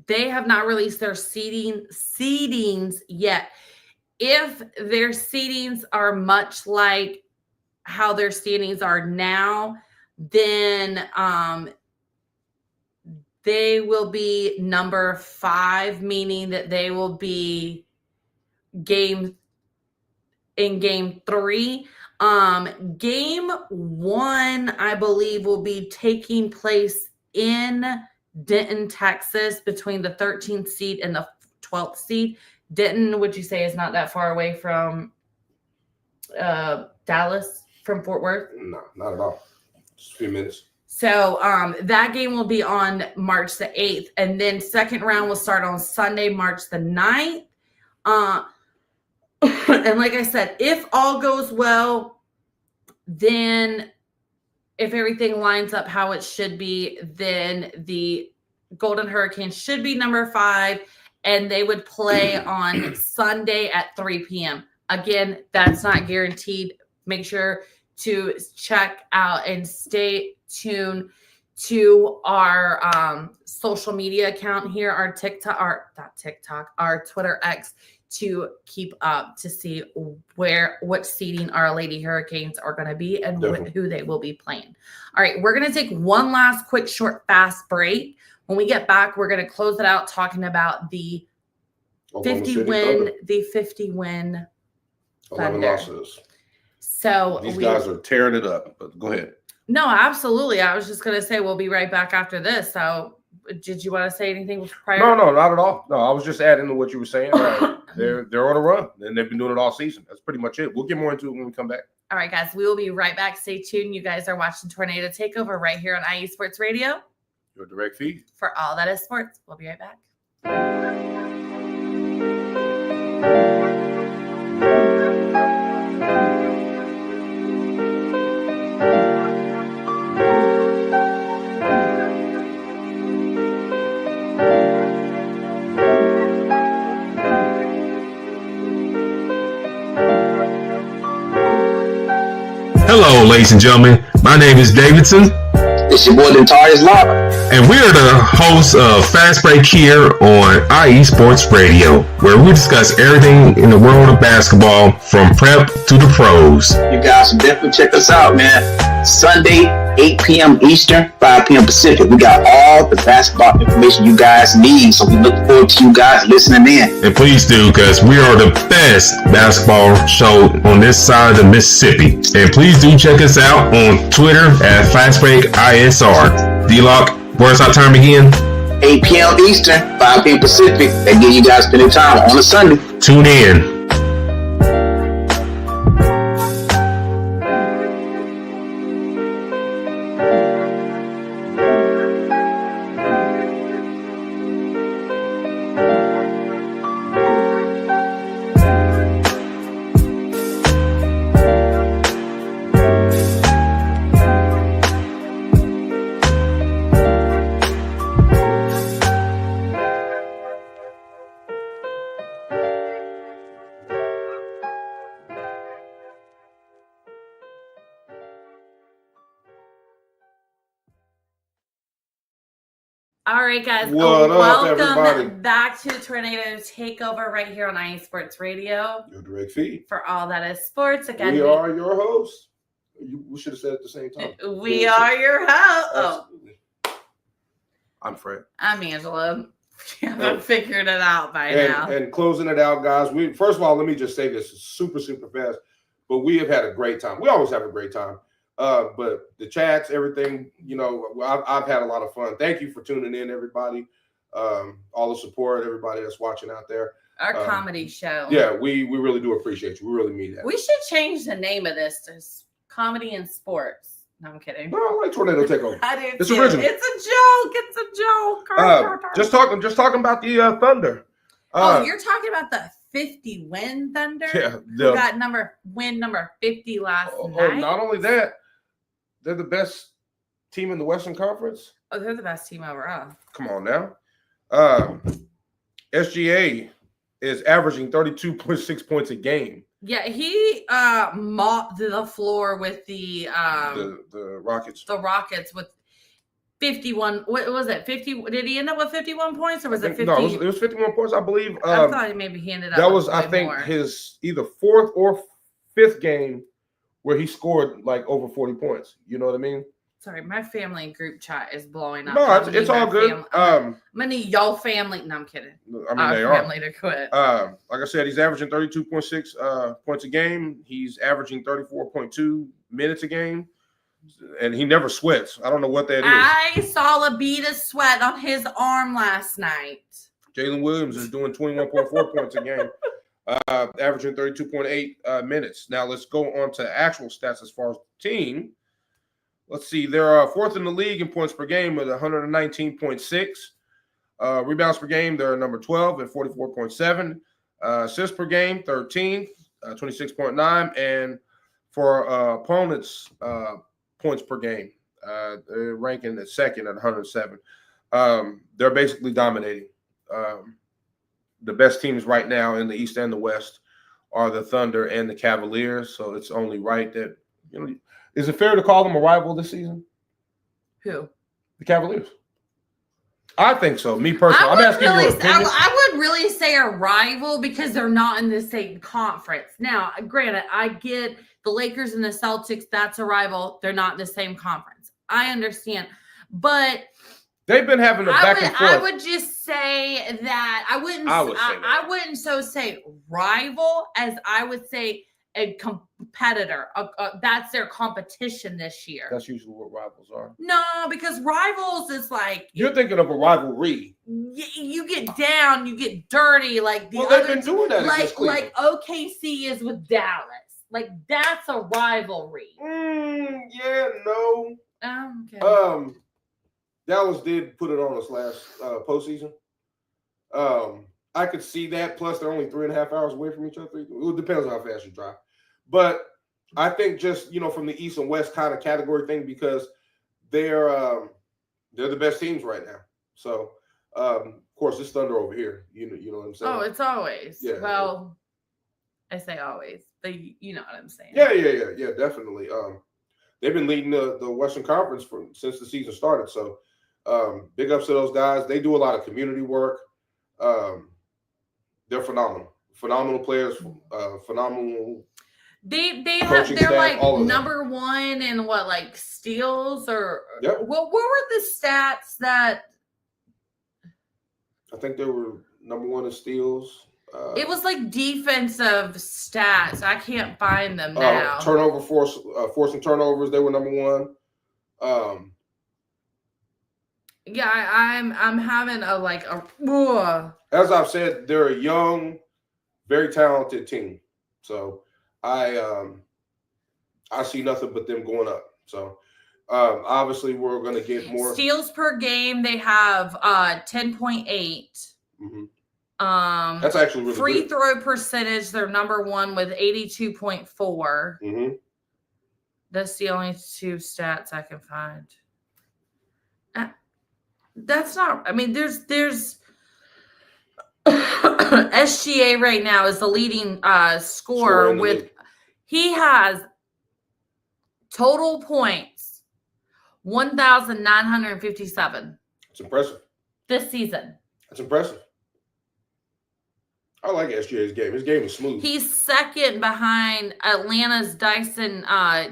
they have not released their seedings yet. If their seedings are much like how their standings are now, then they will be number 5, meaning that they will be game 3. Game 1, I believe, will be taking place in Denton, Texas, between the 13th seed and the 12th seed. Denton, would you say, is not that far away from Dallas, from Fort Worth? No, not at all. Just a few minutes. So that game will be on March the 8th. And then second round will start on Sunday, March the 9th. And like I said, if all goes well, then if everything lines up how it should be, then the Golden Hurricanes should be number 5, and they would play on Sunday at 3 p.m. Again, that's not guaranteed. Make sure to check out and stay tuned to our social media account here, our Twitter X, to keep up to see what seeding our Lady Hurricanes are going to be and who they will be playing. All right, we're going to take one last quick, short, fast break. When we get back, we're going to close it out talking about the 50 win 11 losses. So these guys are tearing it up, but go ahead. No, absolutely. I was just going to say we'll be right back after this. So did you want to say anything prior? No, not at all. No, I was just adding to what you were saying. They're on a run, and they've been doing it all season. That's pretty much it. We'll get more into it when we come back. All right, guys. We will be right back. Stay tuned. You guys are watching Tornado Takeover right here on IE Sports Radio. Your direct feed. For all that is sports. We'll be right back. Hello, ladies and gentlemen. My name is Davidson. It's your boy, Dentarius Locke. And we are the hosts of Fast Break here on IE Sports Radio, where we discuss everything in the world of basketball from prep to the pros. You guys should definitely check us out, man. Sunday, 8 p.m. Eastern, 5 p.m. Pacific. We got all the basketball information you guys need, so we look forward to you guys listening in. And please do, because we are the best basketball show on this side of the Mississippi. And please do check us out on Twitter at FastBreakISR. D-Lock, where's our time again? 8 p.m. Eastern, 5 p.m. Pacific. That gives you guys plenty of time on a Sunday. Tune in. All right, guys. What up, welcome everybody? back to Tornado Takeover right here on IE Sports Radio Your direct feed. for all that is sports. Again, We are your hosts. We should have said it at the same time. we are your host. Oh, Absolutely. I'm Fred. I'm Angela. You haven't figured it out by now. And closing it out, guys. First of all, let me just say this super fast. But we have had a great time. We always have a great time. But the chats, everything, I've had a lot of fun. Thank you for tuning in, everybody. All the support, everybody that's watching out there. Our comedy show. Yeah, we really do appreciate you. We really mean that. We should change the name of this to Comedy and Sports. No, I'm kidding. No, I like Tornado Takeover. I do It's too. original. It's a joke. Just talking about the Thunder. You're talking about the 50 win Thunder? Yeah, Who got win number 50 last night? Not only that, they're the best team in the Western Conference. Oh, they're the best team overall. Come on now. SGA is averaging 32.6 points a game. Yeah, he mopped the floor with the Rockets. The Rockets with 51. What was it? 50? Did he end up with 51 points, or was it 50? No, it was 51 points, I believe. I thought maybe he ended up. That was, with I think, more. his either fourth or fifth game where he scored like over 40 points. You know what I mean? Sorry, my family group chat is blowing up. No, it's all good. I'm gonna need y'all family. No, I'm kidding. I mean, they are. Family to quit. Like I said, he's averaging 32.6 points a game. He's averaging 34.2 minutes a game, and he never sweats. I don't know what that is. I saw a bead of sweat on his arm last night. Jalen Williams is doing 21.4 points a game, averaging 32.8 minutes. Now let's go on to actual stats as far as the team. Let's see. They're fourth in the league in points per game with 119.6. Rebounds per game, they're number 12 at 44.7. Assists per game, 13th, 26.9. And for opponents' points per game, they're ranking at second at 107. They're basically dominating. The best teams right now in the East and the West are the Thunder and the Cavaliers. So it's only right that, is it fair to call them a rival this season? Who? The Cavaliers. I think so. Me personally. I'm asking your opinion. I would really say a rival because they're not in the same conference. Now, granted, I get the Lakers and the Celtics. That's a rival. They're not in the same conference. I understand. But they've been having a back and forth. I would just say that I wouldn't so say rival as I would say a competitor. That's their competition this year. That's usually what rivals are. No, because rivals is like you're thinking of a rivalry. You get down, you get dirty. Like the they've been doing that. Like OKC is with Dallas. Like that's a rivalry. Yeah, no. Okay. Dallas did put it on us last postseason. I could see that. Plus, they're only 3.5 hours away from each other. It depends on how fast you drive. But I think just, from the East and West kind of category thing, because they're the best teams right now. So, of course, it's Thunder over here. You know what I'm saying? Oh, it's always. Yeah. Well, I say always. you know what I'm saying? Yeah, definitely. They've been leading the Western Conference since the season started. So, big ups to those guys. They do a lot of community work. They're phenomenal players. Phenomenal. They're staff, like number one in what, like steals or Yep. what were the stats that? I think they were number one in steals. It was like defensive stats. I can't find them now. Turnover forcing turnovers. They were number one. Yeah, I'm having as I've said, they're a young, very talented team. So I see nothing but them going up. So obviously we're going to get more steals per game. They have 10.8. Mm-hmm. That's actually really free good. throw percentage. They're number one with 82.4. Mm-hmm. That's the only two stats I can find. That's not. I mean, there's SGA right now is the leading scorer with. League. He has total points 1,957. It's impressive. This season. That's impressive. I like SGA's game. His game is smooth. He's second behind Atlanta's Dyson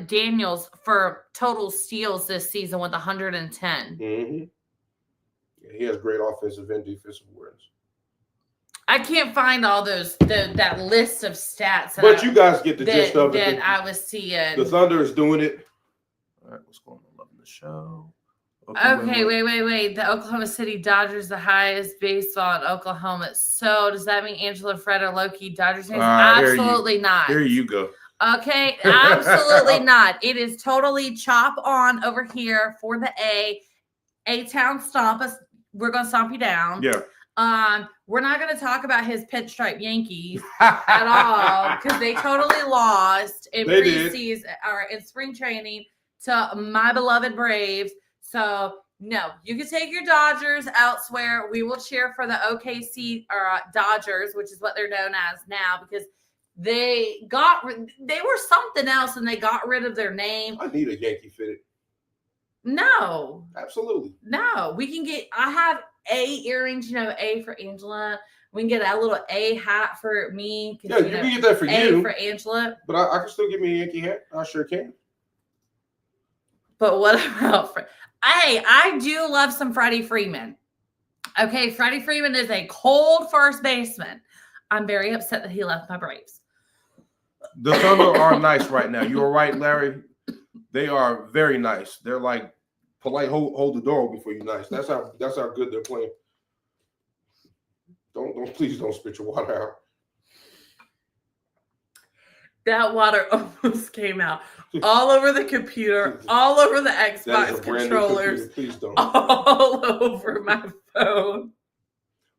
Daniels for total steals this season with 110. Mm-hmm. Yeah, he has great offensive and defensive awareness. I can't find all those that list of stats. But you guys get the gist of it. That I was seeing. The Thunder is doing it. All right, what's going on? Loving the show. Okay, wait. The Oklahoma City Dodgers, the highest baseball in Oklahoma. So does that mean Angela, Fred, or Loki Dodgers fans? Absolutely not. Here you go. Okay, absolutely not. It is totally chop on over here for the A-Town stomp us. We're gonna stomp you down. Yeah. We're not gonna talk about his pinstripe Yankees at all because they totally lost in preseason or in spring training to my beloved Braves. So, no, you can take your Dodgers elsewhere. We will cheer for the OKC or Dodgers, which is what they're known as now, because they were something else and they got rid of their name. I need a Yankee fitted. No. Absolutely. No. I have A earrings, A for Angela. We can get a little A hat for me. Yeah, you can get that for A you. for Angela. But I can still give me a Yankee hat. I sure can. But what about I do love some Freddie Freeman. Okay, Freddie Freeman is a cold first baseman. I'm very upset that he left my Braves. The Thunder are nice right now. You are right, Larry. They are very nice. They're like polite. Hold the door open for you. Nice. That's how good they're playing. Please don't spit your water out. That water almost came out all over the computer, all over the Xbox controllers, please don't. all over my phone.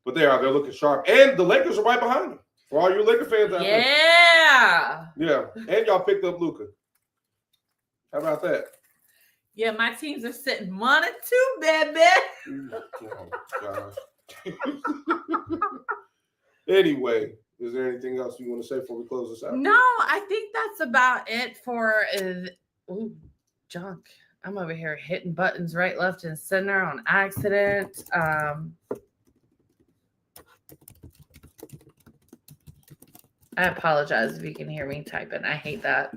But they're looking sharp. And the Lakers are right behind them. For all you Laker fans out there. Yeah. Yeah. And y'all picked up Luka. How about that? Yeah, my teams are sitting 1-2, baby. Oh, gosh. Anyway. Is there anything else you want to say before we close this out? No, I think that's about it for junk. I'm over here hitting buttons right, left, and center on accident. I apologize if you can hear me typing. I hate that.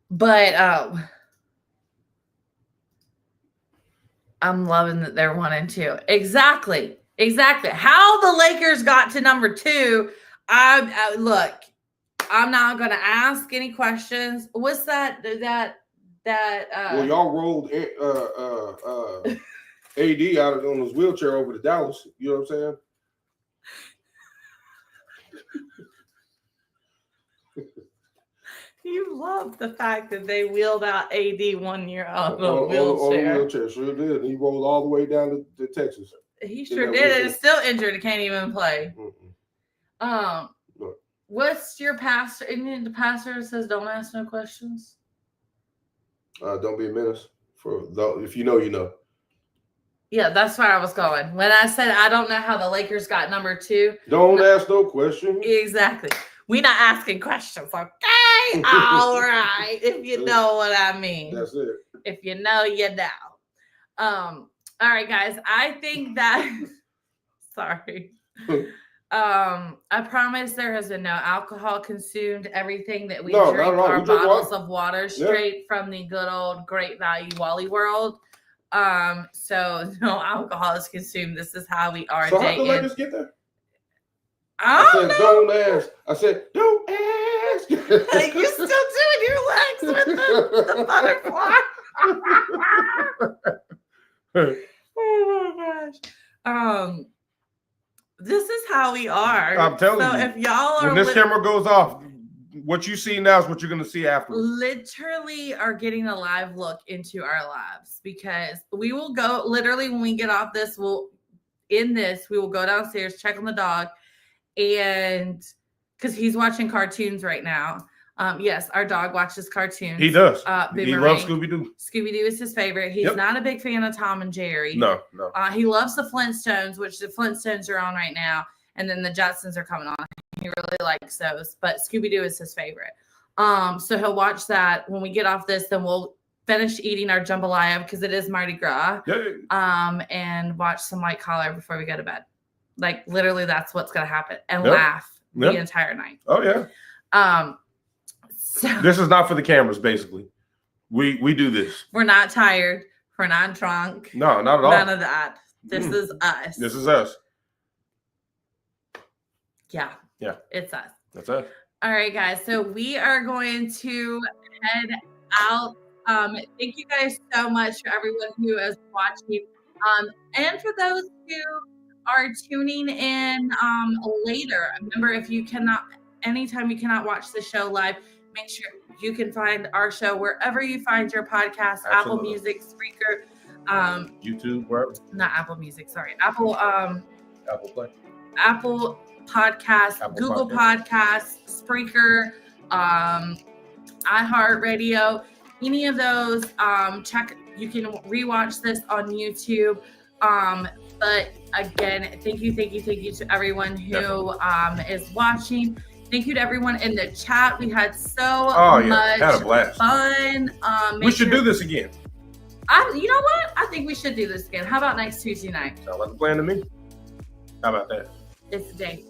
But I'm loving that they're 1-2. Exactly. How the Lakers got to number 2, look, I'm not going to ask any questions. What's that? Well, y'all rolled AD out on his wheelchair over to Dallas. You know what I'm saying? You love the fact that they wheeled out AD 1 year on a wheelchair. On a wheelchair, sure did. He rolled all the way down to Texas. He sure did. And is still injured. Can't even play. Mm-mm. What's your pastor? Isn't the pastor that says don't ask no questions? Don't be a menace. If you know, you know. Yeah, that's where I was going. When I said I don't know how the Lakers got number 2. Don't ask no question. Exactly. We're not asking questions, okay? All right. If you know what I mean. That's it. If you know, you know. All right, guys. I think that sorry. I promise there has been no alcohol consumed. Everything that we drink are bottles of water straight from the good old Great Value Wally World. So no alcohol is consumed. This is how we are. So how did the Lakers get there? I said, don't ask. I said, don't ask. You still doing your legs with the butterfly? Oh my gosh. This is how we are. I'm telling you. So if y'all are when this camera goes off, what you see now is what you're going to see afterwards. Literally are getting a live look into our lives, because we will go literally when we get off this, we will go downstairs, check on the dog, and because he's watching cartoons right now. Yes, our dog watches cartoons. He does. He loves Scooby-Doo. Scooby-Doo is his favorite. He's not a big fan of Tom and Jerry. No. He loves the Flintstones, which the Flintstones are on right now, and then the Jetsons are coming on. He really likes those, but Scooby-Doo is his favorite. So he'll watch that. When we get off this, then we'll finish eating our jambalaya because it is Mardi Gras. And watch some White Collar before we go to bed. Like literally, that's what's gonna happen, and laugh the entire night. Oh yeah. So this is not for the cameras. Basically, we do this. We're not tired. We're not drunk. No, not at all. None of that. This is us. This is us. Yeah. It's us. That's us. All right, guys. So we are going to head out. Thank you guys so much for everyone who is watching. And for those who are tuning in later, remember, anytime you cannot watch the show live, make sure you can find our show wherever you find your podcast. Absolutely. Apple Music, Spreaker, YouTube, wherever. Not Apple Music, sorry. Apple Play. Apple Podcasts, Google Podcasts, Spreaker, iHeartRadio, any of those. Check. You can rewatch this on YouTube. But again, thank you to everyone who is watching. Thank you to everyone in the chat. We had so much had a blast. fun. We should do this again. You know what? I think we should do this again. How about next Tuesday night? Sounds like a plan to me. How about that? It's the day.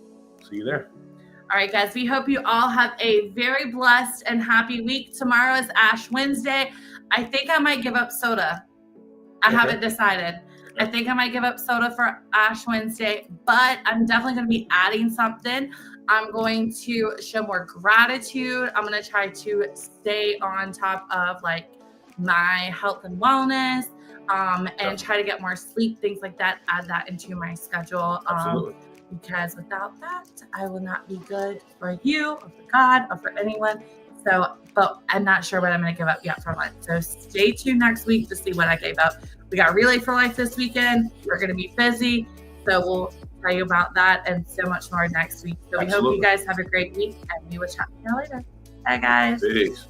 See you there. All right, guys. We hope you all have a very blessed and happy week. Tomorrow is Ash Wednesday. I think I might give up soda. I haven't decided. I think I might give up soda for Ash Wednesday, but I'm definitely going to be adding something. I'm going to show more gratitude. I'm going to try to stay on top of like my health and wellness, and try to get more sleep, things like that. Add that into my schedule. Absolutely. Because without that, I will not be good for you or for God or for anyone. So, but I'm not sure what I'm going to give up yet for lunch. So stay tuned next week to see what I gave up. We got Relay for Life this weekend. We're going to be busy. So we'll tell you about that and so much more next week. So we hope you guys have a great week, and we will chat to you later. Bye, guys. Peace.